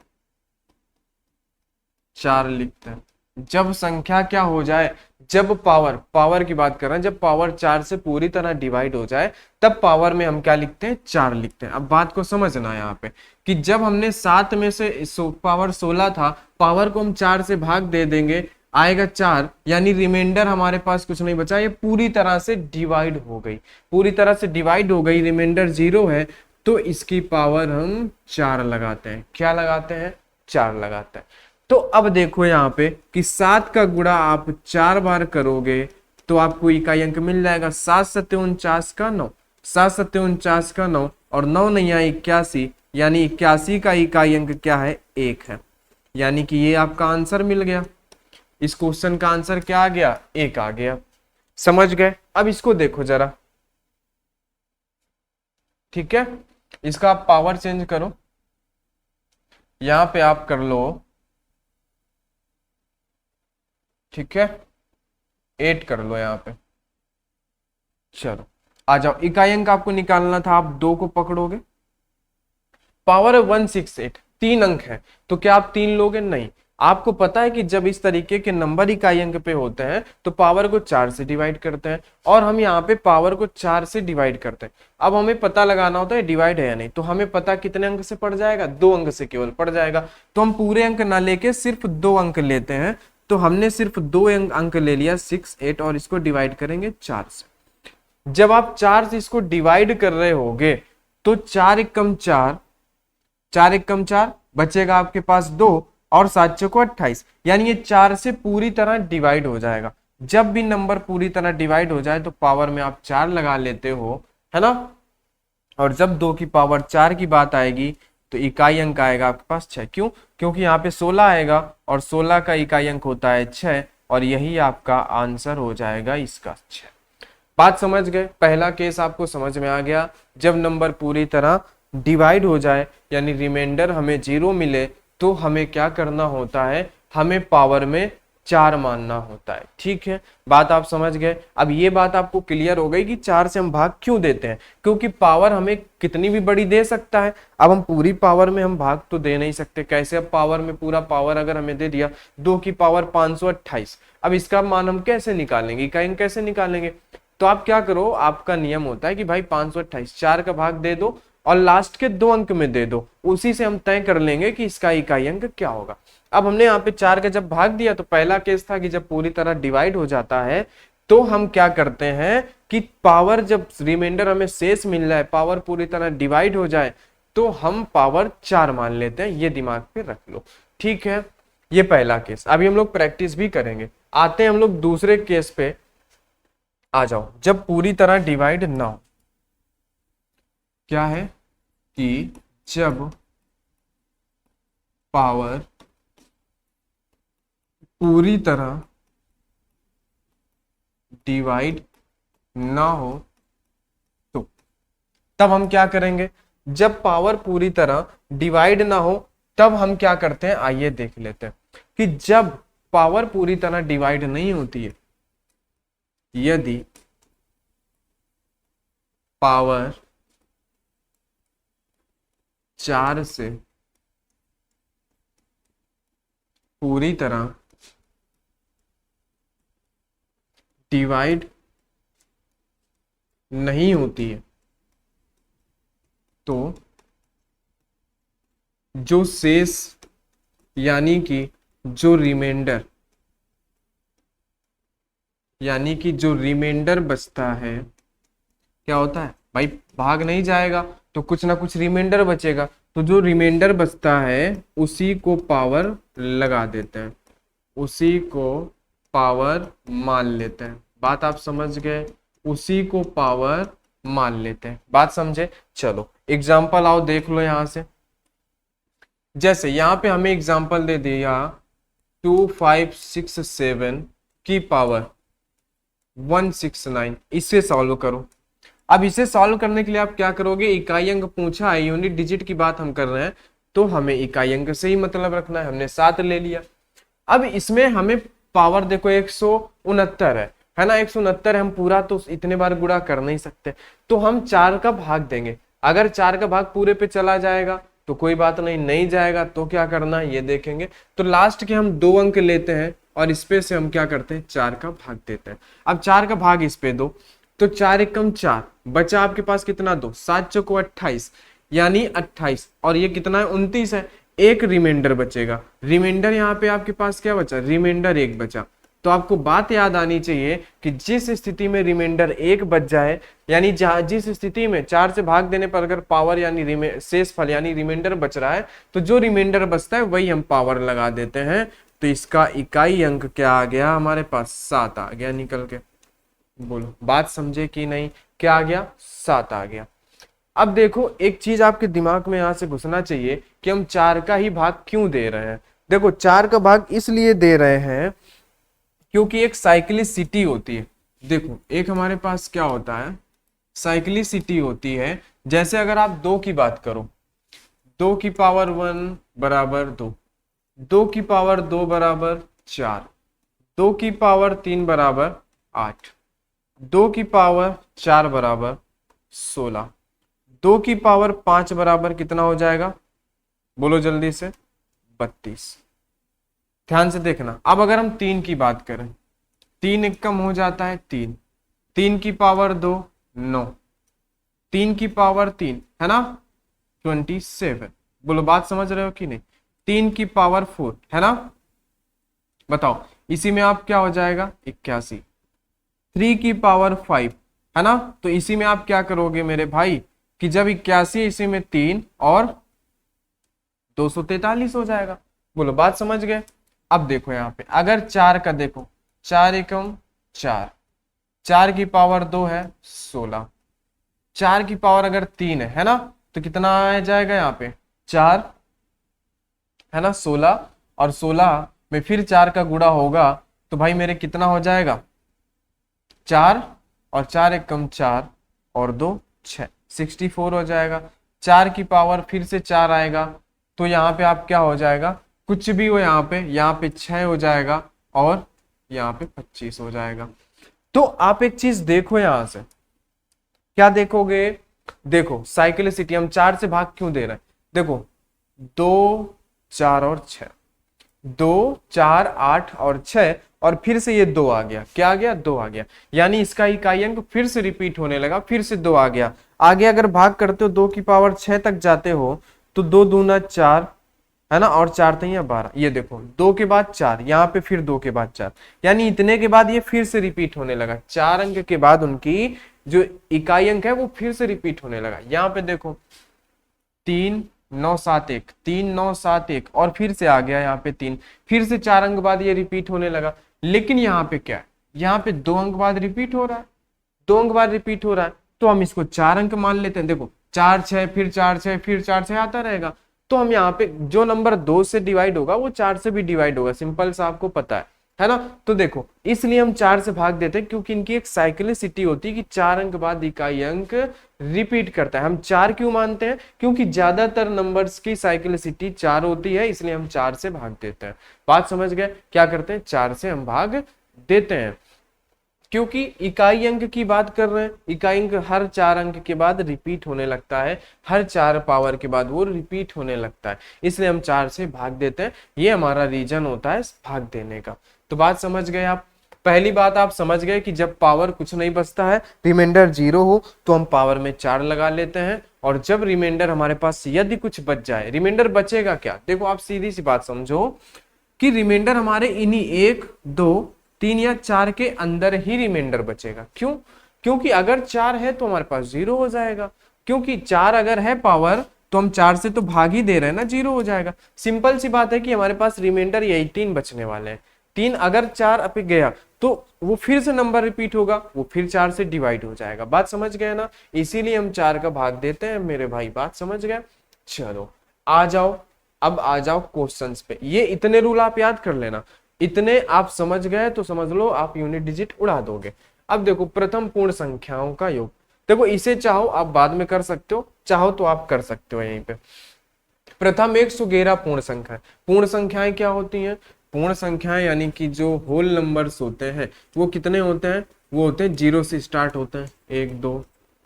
4 लिखते हैं। जब संख्या क्या हो जाए, जब पावर की बात कर रहे हैं, जब पावर 4 से पूरी तरह डिवाइड हो जाए, तब पावर में हम क्या लिखते हैं, 4 लिखते हैं। अब बात को समझना है यहाँ पे कि जब हमने 7 में से पावर 16 था, पावर को हम 4 से भाग दे देंगे, आएगा 4, यानी रिमाइंडर हमारे पास कुछ नहीं बचा, ये पूरी तरह से डिवाइड हो गई, पूरी तरह से डिवाइड हो गई, रिमाइंडर 0 है, तो इसकी पावर हम 4 लगाते हैं। क्या लगाते हैं, 4 लगाते हैं। तो अब देखो यहाँ पे कि 7 का गुणा आप 4 बार करोगे तो आपको इकाई अंक मिल जाएगा। 7 सत्ते 49 का 9, 7 सत्ते 49 का 9, और 9 नहीं आया 81, यानी 81 का इकाई अंक क्या है, 1 है। यानी कि ये आपका आंसर मिल गया। इस क्वेश्चन का आंसर क्या आ गया, 1 आ गया। समझ गए। अब इसको देखो जरा, ठीक है, इसका आप पावर चेंज करो, यहां पे आप कर लो, ठीक है, 8 कर लो यहाँ पे। चलो आ जाओ, इकाई अंक आपको निकालना था, आप 2 को पकड़ोगे, पावर है 168, 3 अंक है, तो क्या आप 3 लोगे, नहीं। आपको पता है कि जब इस तरीके के नंबर इकाई अंक पे होते हैं तो पावर को 4 से डिवाइड करते हैं, और हम यहाँ पे पावर को 4 से डिवाइड करते हैं। अब हमें पता लगाना होता है डिवाइड है या नहीं, तो हमें पता कितने अंक से पड़ जाएगा, 2 अंक से केवल पड़ जाएगा। तो हम पूरे अंक ना लेके सिर्फ 2 अंक लेते हैं, तो हमने सिर्फ 2 अंक ले लिया, 6 8, और इसको डिवाइड करेंगे 4 से। जब आप 4 से इसको डिवाइड कर रहे होगे तो 4 एकम 4, 4 एकम 4, बचेगा आपके पास 2, और 7 चौको 28, यानी ये 4 से पूरी तरह डिवाइड हो जाएगा। जब भी नंबर पूरी तरह डिवाइड हो जाए तो पावर में आप 4 लगा लेते हो, है ना। और जब 2 की पावर 4 की बात आएगी तो इकाई अंक आएगा आपके पास 6। क्यों, क्योंकि यहाँ पे 16 आएगा, और 16 का इकाई अंक होता है 6, और यही आपका आंसर हो जाएगा इसका 6। बात समझ गए, पहला केस आपको समझ में आ गया। जब नंबर पूरी तरह डिवाइड हो जाए, यानी रिमाइंडर हमें 0 मिले, तो हमें क्या करना होता है, हमें पावर में 4 मानना होता है। ठीक है, बात आप समझ गए। अब ये बात आपको क्लियर हो गई कि 4 से हम भाग क्यों देते हैं, क्योंकि पावर हमें कितनी भी बड़ी दे सकता है। अब हम पूरी पावर में हम भाग तो दे नहीं सकते, कैसे, अब पावर में पूरा पावर अगर हमें दे दिया 2 की पावर 528, अब इसका मान हम कैसे निकालेंगे, इकाई अंक कैसे निकालेंगे। तो आप क्या करो, आपका नियम होता है कि भाई 528, 4 का भाग दे दो और लास्ट के 2 अंक में दे दो, उसी से हम तय कर लेंगे कि इसका इकाई अंक क्या होगा। अब हमने यहाँ पे 4 का जब भाग दिया, तो पहला केस था कि जब पूरी तरह डिवाइड हो जाता है तो हम क्या करते हैं कि पावर, जब रिमाइंडर हमें शेष मिल रहा है, पावर पूरी तरह डिवाइड हो जाए, तो हम पावर 4 मान लेते हैं। ये दिमाग पे रख लो, ठीक है। ये पहला केस, अभी हम लोग प्रैक्टिस भी करेंगे। आते हैं हम लोग दूसरे केस पे, आ जाओ। जब पूरी तरह डिवाइड ना हो, क्या है कि जब पावर पूरी तरह डिवाइड ना हो, तो तब हम क्या करेंगे। जब पावर पूरी तरह डिवाइड ना हो तब हम क्या करते हैं, आइए देख लेते हैं कि जब पावर पूरी तरह डिवाइड नहीं होती है, यदि पावर 4 से पूरी तरह डिवाइड नहीं होती है, तो जो शेष, यानी कि जो रिमाइंडर यानी कि जो रिमाइंडर बचता है क्या होता है भाई, भाग नहीं जाएगा तो कुछ ना कुछ रिमाइंडर बचेगा, तो जो रिमाइंडर बचता है उसी को पावर लगा देते हैं, उसी को पावर मान लेते हैं। बात आप समझ गए, उसी को पावर मान लेते हैं, बात समझे। चलो एग्जाम्पल आओ देख लो यहां से। जैसे यहां पे हमें एग्जाम्पल दे दिया 2567 की पावर 169, इसे सॉल्व करो। अब इसे सॉल्व करने के लिए आप क्या करोगे, इकाई अंक पूछा है, यूनिट डिजिट की बात हम कर रहे हैं, तो हमें इकाई अंक से ही मतलब रखना है। हमने 7 ले लिया। अब इसमें हमें पावर देखो 169 है ना, 169 हम पूरा तो इतने बार गुणा कर नहीं सकते, तो हम 4 का भाग देंगे। अगर 4 का भाग पूरे पे चला जाएगा तो कोई बात नहीं, नहीं जाएगा तो क्या करना है ये देखेंगे। तो लास्ट के हम 2 अंक लेते हैं और इस पे से हम क्या करते हैं 4 का भाग देते हैं। अब 4 का भाग इस पे दो, तो 4 एकम 4, बचा आपके पास कितना 2, 7 चौको 28, यानी 28, और ये कितना है 29 है। एक रिमाइंडर बचेगा, रिमाइंडर यहाँ पे आपके पास क्या बचा, रिमाइंडर 1 बचा। तो आपको बात याद आनी चाहिए कि जिस स्थिति में रिमाइंडर 1 बच जाए, यानी जिस स्थिति में 4 से भाग देने पर अगर पावर यानी शेष फल यानी रिमाइंडर बच रहा है, तो जो रिमाइंडर बचता है वही हम पावर लगा देते हैं। तो इसका इकाई अंक क्या आ गया हमारे पास, 7 आ गया निकल के। बोलो बात समझे कि नहीं, क्या आ गया, 7 आ गया। अब देखो एक चीज आपके दिमाग में यहां से घुसना चाहिए कि हम 4 का ही भाग क्यों दे रहे हैं। देखो 4 का भाग इसलिए दे रहे हैं क्योंकि एक साइक्लिसिटी होती है। देखो एक हमारे पास क्या होता है, साइक्लिसिटी होती है। जैसे अगर आप 2 की बात करो, 2 की पावर 1 बराबर 2, 2 की पावर 2 बराबर 4, 2 की पावर 3 बराबर 8, 2 की पावर 4 बराबर 16, 2 की पावर 5 बराबर कितना हो जाएगा, बोलो जल्दी से, 32। ध्यान से देखना। अब अगर हम 3 की बात करें, 3 एक कम हो जाता है 3, 3 की पावर 2 9, 3 की पावर 3 है ना 27। बोलो बात समझ रहे हो कि नहीं। 3 की पावर 4 है ना, बताओ इसी में आप क्या हो जाएगा 81। 3 की पावर 5 है ना, तो इसी में आप क्या करोगे मेरे भाई कि जब 81 इसी में 3 और 243 हो जाएगा। बोलो बात समझ गए। अब देखो यहाँ पे अगर 4 का देखो, 4 एकम 4, 4 की पावर 2 है 16, 4 की पावर अगर 3 है ना, तो कितना आ जाएगा यहाँ पे 4 है ना 16, और 16 में फिर 4 का गुणा होगा तो भाई मेरे कितना हो जाएगा 4, और 4 एकम 4 और 2 6, 64 हो जाएगा। 4 की पावर फिर से 4 आएगा, तो यहाँ पे आप क्या हो जाएगा, कुछ भी हो यहाँ पे 6 हो जाएगा और यहाँ पे 25 हो जाएगा। तो आप एक चीज देखो यहां से, क्या देखोगे, देखो साइक्लिसिटी हम 4 से भाग क्यों दे रहे हैं। देखो 2 4 और 6, 2 4 8 और 6, और फिर से ये 2 आ गया, क्या आ गया 2 आ गया, यानी इसका इकाई अंक फिर से रिपीट होने लगा, फिर से 2 आ गया। आगे अगर भाग करते हो 2 की पावर 6 तक जाते हो तो 2 दूना 4 है ना, और 4 3 या 12, ये देखो 2 के बाद 4, यहाँ पे फिर 2 के बाद 4, यानी इतने के बाद ये फिर से रिपीट होने लगा। 4 अंक के बाद उनकी जो इकाई अंक है वो फिर से रिपीट होने लगा। यहाँ पे देखो 3 9 7 1, 3 9 7 1, और फिर से आ गया यहाँ पे 3, फिर से 4 अंक बाद ये रिपीट होने लगा। लेकिन यहाँ पे क्या है, यहाँ पे 2 अंक बाद रिपीट हो रहा है, 2 अंक बाद रिपीट हो रहा है, तो हम इसको 4 अंक मान लेते हैं। देखो 4 6 फिर 4 6 फिर 4 6 आता रहेगा, तो हम यहाँ पे जो नंबर 2 से डिवाइड होगा वो 4 से भी डिवाइड होगा, सिंपल सा आपको पता है ना। तो देखो इसलिए हम 4 से भाग देते हैं क्योंकि इनकी एक साइक्लिसिटी होती है कि 4 अंक बाद इकाई अंक रिपीट करता है। हम 4 क्यों मानते हैं, क्योंकि ज्यादातर नंबर्स की साइक्लिसिटी 4 होती है, इसलिए हम 4 से भाग देते हैं। बात समझ गए, क्या करते हैं 4 से हम भाग देते हैं, क्योंकि इकाई अंक की बात कर रहे हैं। इकाई अंक हर 4 अंक के बाद रिपीट होने लगता है, हर 4 पावर के बाद वो रिपीट होने लगता है, इसलिए हम 4 से भाग देते हैं। ये हमारा रीजन होता है भाग देने का। तो बात समझ गए आप। पहली बात आप समझ गए कि जब पावर कुछ नहीं बचता है, रिमाइंडर 0 हो, तो हम पावर में 4 लगा लेते हैं, और जब रिमाइंडर हमारे पास यदि कुछ बच जाए, रिमाइंडर बचेगा क्या, देखो आप सीधी सी बात समझो कि रिमाइंडर हमारे इन्हीं 1 2 3 या 4 के अंदर ही रिमाइंडर बचेगा। क्यों? क्योंकि अगर 4 है तो हमारे पास 0 हो जाएगा, क्योंकि 4 अगर है पावर तो हम 4 से तो भाग ही दे रहे हैं ना, 0 हो जाएगा। सिंपल सी बात है कि हमारे पास रिमाइंडर यही 3 बचने वाले हैं। 3 अगर 4 पे गया तो वो फिर से नंबर रिपीट होगा, वो फिर 4 से डिवाइड हो जाएगा। बात समझ गए ना? इसीलिए हम 4 का भाग देते हैं मेरे भाई। बात समझ गए? चलो आ जाओ, अब आ जाओ क्वेश्चंस पे। ये इतने रूल आप याद कर लेना, इतने आप समझ गए तो समझ लो आप यूनिट डिजिट उड़ा दोगे। अब देखो, प्रथम पूर्ण संख्याओं का योग। देखो इसे चाहो आप बाद में कर सकते हो, चाहो तो आप कर सकते हो यहीं पे। प्रथम 111 पूर्ण संख्या। पूर्ण संख्याएं क्या होती हैं? पूर्ण संख्याएं यानी कि जो होल नंबर्स होते हैं वो कितने होते हैं? वो होते हैं 0 से स्टार्ट होते हैं, 1 2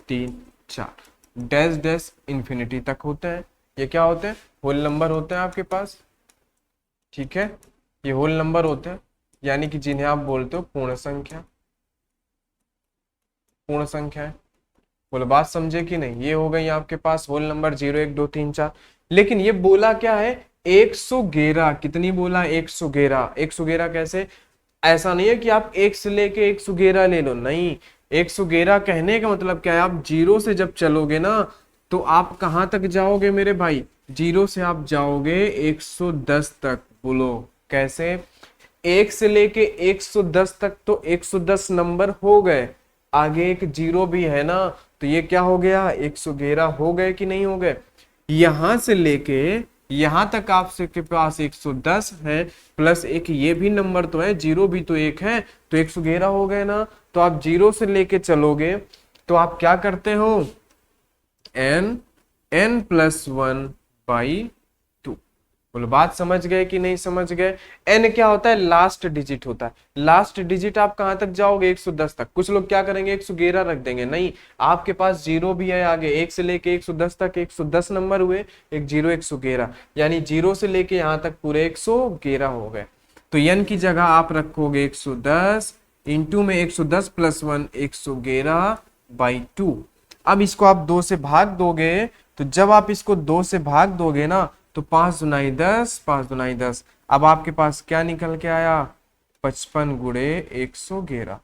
3 4 डैश डैश इंफिनिटी तक होते हैं। ये क्या होते हैं? होल नंबर होते हैं आपके पास, ठीक है? ये होल नंबर होते हैं, यानी कि जिन्हें आप बोलते हो पूर्ण संख्या। पूर्ण संख्या है, बोलो बात समझे कि नहीं? ये हो गई आपके पास होल नंबर 0 1 2 3 4। लेकिन ये बोला क्या है? 111। कितनी बोला? 111। 111 कैसे? ऐसा नहीं है कि आप 1 से लेके 111 ले लो, नहीं। 111 कहने का मतलब क्या है? आप 0 से जब चलोगे ना तो आप कहां तक जाओगे मेरे भाई? 0 से आप जाओगे 110 तक। बोलो कैसे? 1 से लेके 110 तक तो 110 नंबर हो गए, आगे एक 0 भी है ना, तो ये क्या हो गया? 111 हो गए कि नहीं हो गए? यहां से लेके यहां तक आपसे के पास 110 है, प्लस एक ये भी नंबर तो है, 0 भी तो एक है, तो 111 हो गए ना। तो आप 0 से लेके चलोगे तो आप क्या करते हो? n+1/2। बोलो बात समझ गए कि नहीं समझ गए? n क्या होता है? लास्ट डिजिट होता है। लास्ट डिजिट आप कहां तक जाओगे? 110 तक। कुछ लोग क्या करेंगे? 111 रख देंगे, नहीं। आपके पास 0 भी है आगे, 1 से लेके 110 तक 110 नंबर हुए, एक 0 111, यानी 0 से लेके यहां तक पूरे 111 हो गए। तो n की जगह आप रखोगे 110, इंटू में 110 + 1 111/2। अब इसको आप 2 से भाग दोगे, तो जब आप इसको 2 से भाग दोगे ना तो 5 दूनी 10, 5 दूनी 10। अब आपके पास क्या निकल के आया? 55 गुणे 111।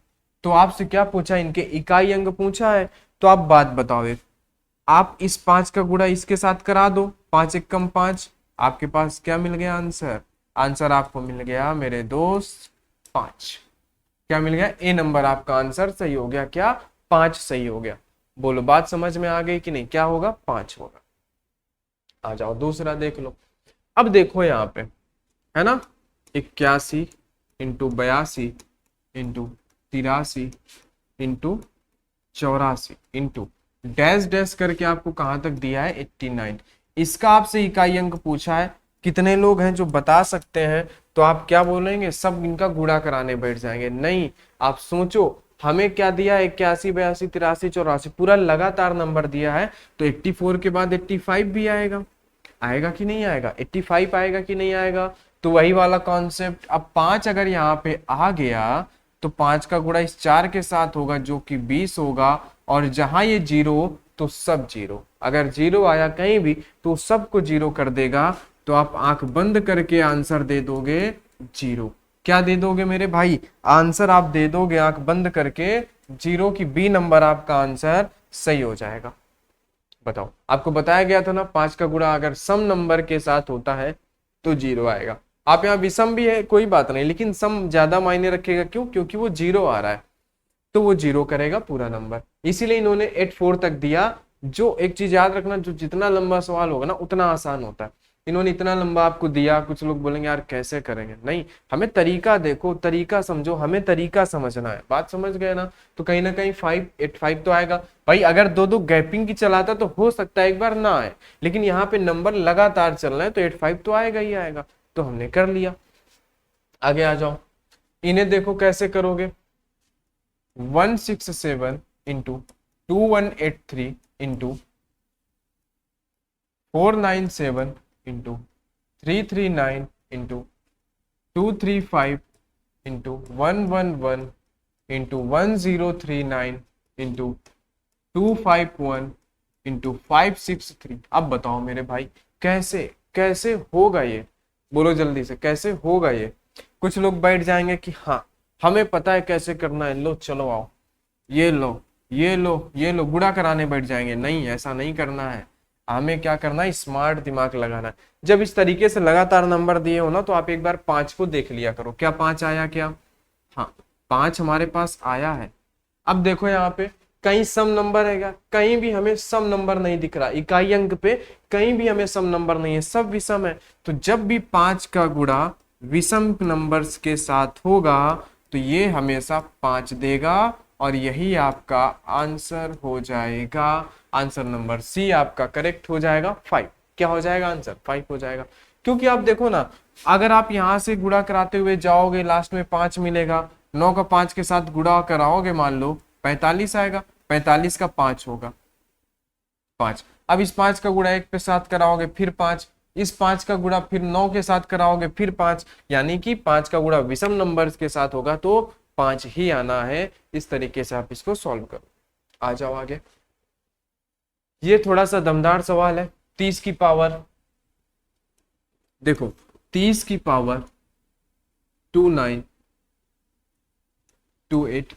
तो आपसे क्या पूछा? इनके इकाई अंक पूछा है। तो आप बात बताओ, आप इस 5 का गुणा इसके साथ करा दो, 5 × 5। आपके पास क्या मिल गया आंसर? आंसर आपको मिल गया मेरे दोस्त 5। क्या मिल गया? ए नंबर आपका आंसर सही हो गया। क्या? 5 सही हो गया। बोलो बात समझ में आ गई कि नहीं? क्या होगा? 5 होगा। आ जाओ दूसरा देख लो। अब देखो यहाँ पे है ना, 81 × 82 × 83 × 84 इंटू डैश डैश करके आपको कहां तक दिया है? 89। इसका आपसे इकाई अंक पूछा है। कितने लोग हैं जो बता सकते हैं? तो आप क्या बोलेंगे? सब इनका गुणा कराने बैठ जाएंगे। नहीं, आप सोचो, हमें क्या दिया? 81 82 83 84 पूरा लगातार नंबर दिया है, तो 84 के बाद 85 भी आएगा। आएगा कि नहीं आएगा? 85 आएगा कि नहीं आएगा? तो वही वाला कॉन्सेप्ट। अब 5 अगर यहाँ पे आ गया तो 5 का गुणा इस 4 के साथ होगा जो कि 20 होगा, और जहां ये 0 तो सब 0। अगर 0 आया कहीं भी तो सबको 0 कर देगा। तो आप आंख बंद करके आंसर दे दोगे 0। क्या दे दोगे मेरे भाई? आंसर आप दे दोगे आंख बंद करके 0 की बी नंबर आपका आंसर सही हो जाएगा। बताओ, आपको बताया गया था ना 5 का गुणा अगर सम नंबर के साथ होता है तो 0 आएगा। आप यहाँ विषम भी है कोई बात नहीं, लेकिन सम ज्यादा मायने रखेगा। क्यों? क्योंकि वो 0 आ रहा है, तो वो 0 करेगा पूरा नंबर। इसीलिए इन्होंने 84 तक दिया। जो एक चीज याद रखना, जो जितना लंबा सवाल होगा ना उतना आसान होता है। इन्होंने इतना लंबा आपको दिया, कुछ लोग बोलेंगे यार कैसे करेंगे। नहीं, हमें तरीका देखो, तरीका समझो, हमें तरीका समझना है। बात समझ गए ना? तो कहीं ना कहीं 585 तो आएगा भाई। अगर दो दो गैपिंग की चलाता तो हो सकता है एक बार ना आए, लेकिन यहाँ पे नंबर लगातार चल रहे हैं तो 85 तो आएगा ही आएगा। तो हमने कर लिया। आगे आ जाओ, इन्हें देखो कैसे करोगे। 167 × 2183 × 497 × 339 × 235 × 111 × 1039 × 251 × 563। अब बताओ मेरे भाई कैसे कैसे होगा ये? बोलो जल्दी से, कैसे होगा ये? कुछ लोग बैठ जाएंगे कि हाँ हमें पता है कैसे करना है। लो चलो आओ, ये लो ये लो ये लो, गुणा कराने बैठ जाएंगे। नहीं, ऐसा नहीं करना है। हमें क्या करना है, स्मार्ट दिमाग लगाना है। जब इस तरीके से लगातार नंबर दिए हो ना, तो आप एक बार 5 को देख लिया करो, क्या 5 आया क्या? हाँ, 5 हमारे पास आया है। अब देखो यहाँ पे कहीं सम नंबर है क्या? कहीं भी हमें सम नंबर नहीं दिख रहा, इकाई अंक पे कहीं भी हमें सम नंबर नहीं है, सब विषम है। तो जब भी 5 का गुणा विषम नंबर्स के साथ होगा तो ये हमेशा 5 देगा, और यही आपका आंसर हो जाएगा। आंसर नंबर सी आपका करेक्ट हो जाएगा 5। क्या हो जाएगा? आंसर 5 हो जाएगा। क्योंकि आप देखो ना, अगर आप यहां से गुणा कराते हुए जाओगे, लास्ट में 5 मिलेगा, 9 का 5 के साथ गुणा कराओगे, मान लो 45 आएगा, 45 का 5 होगा 5। अब इस 5 का गुणा 1 के साथ कराओगे फिर 5, इस 5 का गुणा फिर 9 के साथ कराओगे फिर 5, यानी कि 5 का गुणा विषम नंबर्स के साथ होगा तो 5 ही आना है। इस तरीके से आप इसको सॉल्व करो। आ जाओ आगे। ये थोड़ा सा दमदार सवाल है। 30 की पावर, देखो 30 की पावर 2928।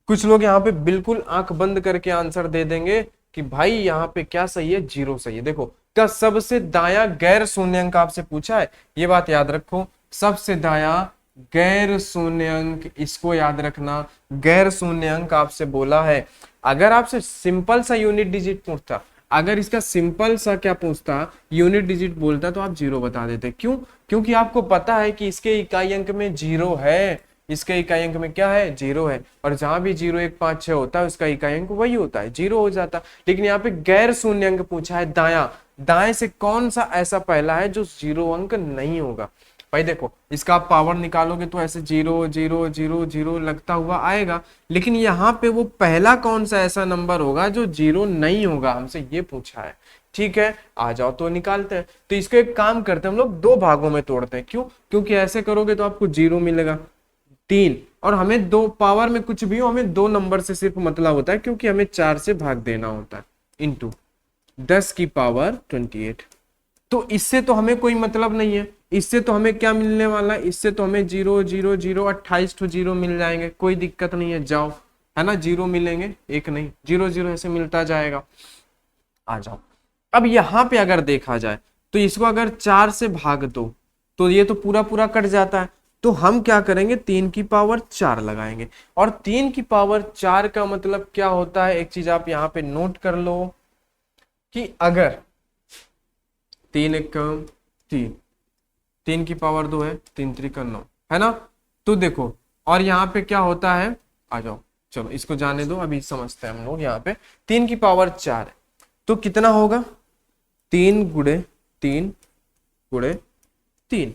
कुछ लोग यहाँ पे बिल्कुल आंख बंद करके आंसर दे देंगे कि भाई यहाँ पे क्या सही है, 0 सही है। देखो, का सबसे दाया गैर शून्य अंक आपसे पूछा है, ये बात याद रखो। सबसे दाया गैर शून्य अंक, इसको याद रखना। गैर शून्य अंक आपसे बोला है। अगर आपसे सिंपल सा यूनिट डिजिट पूछता, अगर इसका सिंपल सा क्या पूछता, यूनिट डिजिट बोलता, तो आप 0 बता देते। क्यों? क्योंकि आपको पता है कि इसके इकाई अंक में 0 है, इसके इकाई अंक में क्या है, 0 है। और जहां भी 0 1 5 6 होता है उसका इकाई अंक वही होता है, 0 हो जाता। लेकिन यहाँ पे गैर शून्य अंक पूछा है, दाया। दाएं से कौन सा ऐसा पहला है जो 0 अंक नहीं होगा? भाई देखो, इसका आप पावर निकालोगे तो ऐसे 0 0 0 0 लगता हुआ आएगा, लेकिन यहाँ पे वो पहला कौन सा ऐसा नंबर होगा जो 0 नहीं होगा, हमसे ये पूछा है। ठीक है, आ जाओ तो निकालते हैं। तो इसको एक काम करते हैं, हम लोग 2 भागों में तोड़ते हैं। क्यों? क्योंकि ऐसे करोगे तो आपको 0 मिलेगा, 3, और हमें 2 पावर में कुछ भी हो, हमें 2 नंबर से सिर्फ मतलब होता है, क्योंकि हमें 4 से भाग देना होता है। इंटू 10 की पावर 28। तो इससे तो हमें कोई मतलब नहीं है। इससे तो हमें क्या मिलने वाला है? इससे तो हमें 0 0 0 28 तो 0 मिल जाएंगे, कोई दिक्कत नहीं है। जाओ, है ना, 0 मिलेंगे, एक नहीं, 0 0 ऐसे मिलता जाएगा। आ जाओ। अब यहां पे अगर देखा जाए तो इसको अगर 4 से भाग दो तो ये तो पूरा पूरा कट जाता है। तो हम क्या करेंगे, 3 की पावर 4 लगाएंगे। और 3 की पावर 4 का मतलब क्या होता है, एक चीज आप यहां पे नोट कर लो कि अगर 3 1 3, 3 की पावर 2 है, 3 3 9, है ना। तो देखो, और यहाँ पे क्या होता है, आ जाओ, चलो इसको जाने दो, अभी समझते हैं हम लोग। यहाँ पे 3 की पावर 4 है तो कितना होगा, 3 गुणे 3 गुणे 3,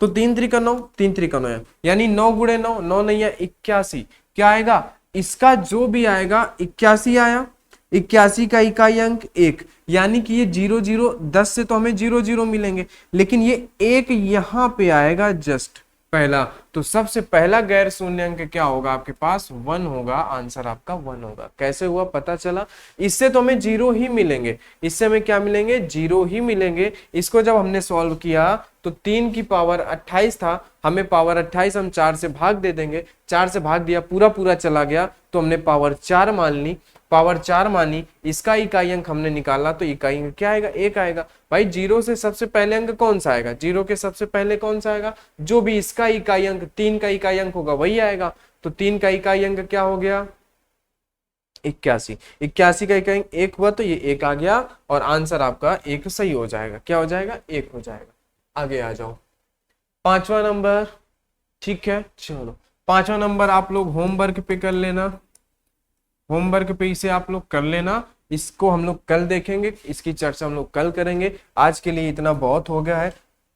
तो 3 3 9, 3 3 9 है, यानी 9 गुणे 9, 9 नहीं है 81। क्या आएगा? इसका जो भी आएगा 81 आया। 81 का इकाई अंक 1, यानी कि ये 0 0 10 से तो हमें 0 0 मिलेंगे, लेकिन ये 1 यहां पे आएगा जस्ट पहला। तो सबसे पहला गैर शून्य अंक क्या होगा आपके पास, 1 होगा। आंसर आपका 1 होगा। कैसे हुआ पता चला? इससे तो हमें 0 ही मिलेंगे, इससे हमें क्या मिलेंगे, 0 ही मिलेंगे। इसको जब हमने सॉल्व किया तो 3 की पावर 28 था, हमें पावर 28 हम 4 से भाग दे देंगे, 4 से भाग दिया, पूरा पूरा चला गया, तो हमने पावर 4 मान ली। पावर 4 मानी, इसका इकाई अंक हमने निकाला, तो इकाई अंक क्या आएगा, 1 आएगा। भाई 0 से सबसे पहले अंक कौन सा आएगा, 0 के सबसे पहले कौन सा आएगा, जो भी इसका इकाई अंक 3 का इकाई अंक होगा वही आएगा। तो 3 का इकाई अंक क्या हो गया, 81। 81 का इकाई अंक 1 हुआ तो ये 1 आ गया, और आंसर आपका 1 सही हो जाएगा। क्या हो जाएगा, 1 हो जाएगा। आगे आ जाओ, 5वां नंबर। ठीक है, चलो 5वां नंबर आप लोग होमवर्क पे कर लेना, होमवर्क पे इसे आप लोग कर लेना। इसको हम लोग कल देखेंगे, इसकी चर्चा हम लोग कल करेंगे। आज के लिए इतना बहुत हो गया है।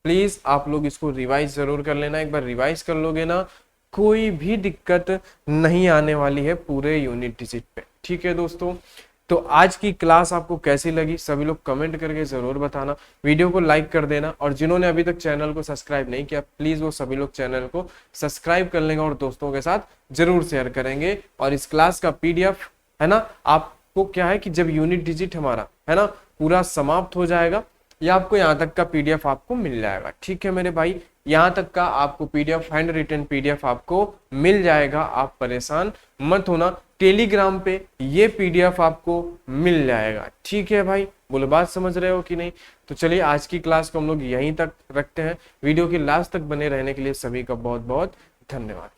प्लीज आप लोग इसको रिवाइज जरूर कर लेना। एक बार रिवाइज कर लोगे ना, कोई भी दिक्कत नहीं आने वाली है पूरे यूनिट डिजिट पे। ठीक है दोस्तों, तो आज की क्लास आपको कैसी लगी सभी लोग कमेंट करके जरूर बताना। वीडियो को लाइक कर देना, और जिन्होंने अभी तक चैनल को सब्सक्राइब नहीं किया प्लीज वो सभी लोग चैनल को सब्सक्राइब कर लेंगे और दोस्तों के साथ जरूर शेयर करेंगे। और इस क्लास का पीडीएफ है ना, आपको क्या है कि जब यूनिट डिजिट हमारा है ना पूरा समाप्त हो जाएगा, या आपको यहाँ तक का पीडीएफ आपको मिल जाएगा। ठीक है मेरे भाई, यहाँ तक का आपको पीडीएफ, हैंड रिटन पीडीएफ आपको मिल जाएगा, आप परेशान मत होना। टेलीग्राम पे ये पीडीएफ आपको मिल जाएगा, ठीक है भाई? बोलो बात समझ रहे हो कि नहीं? तो चलिए आज की क्लास को हम लोग यहीं तक रखते हैं। वीडियो के लास्ट तक बने रहने के लिए सभी का बहुत बहुत धन्यवाद।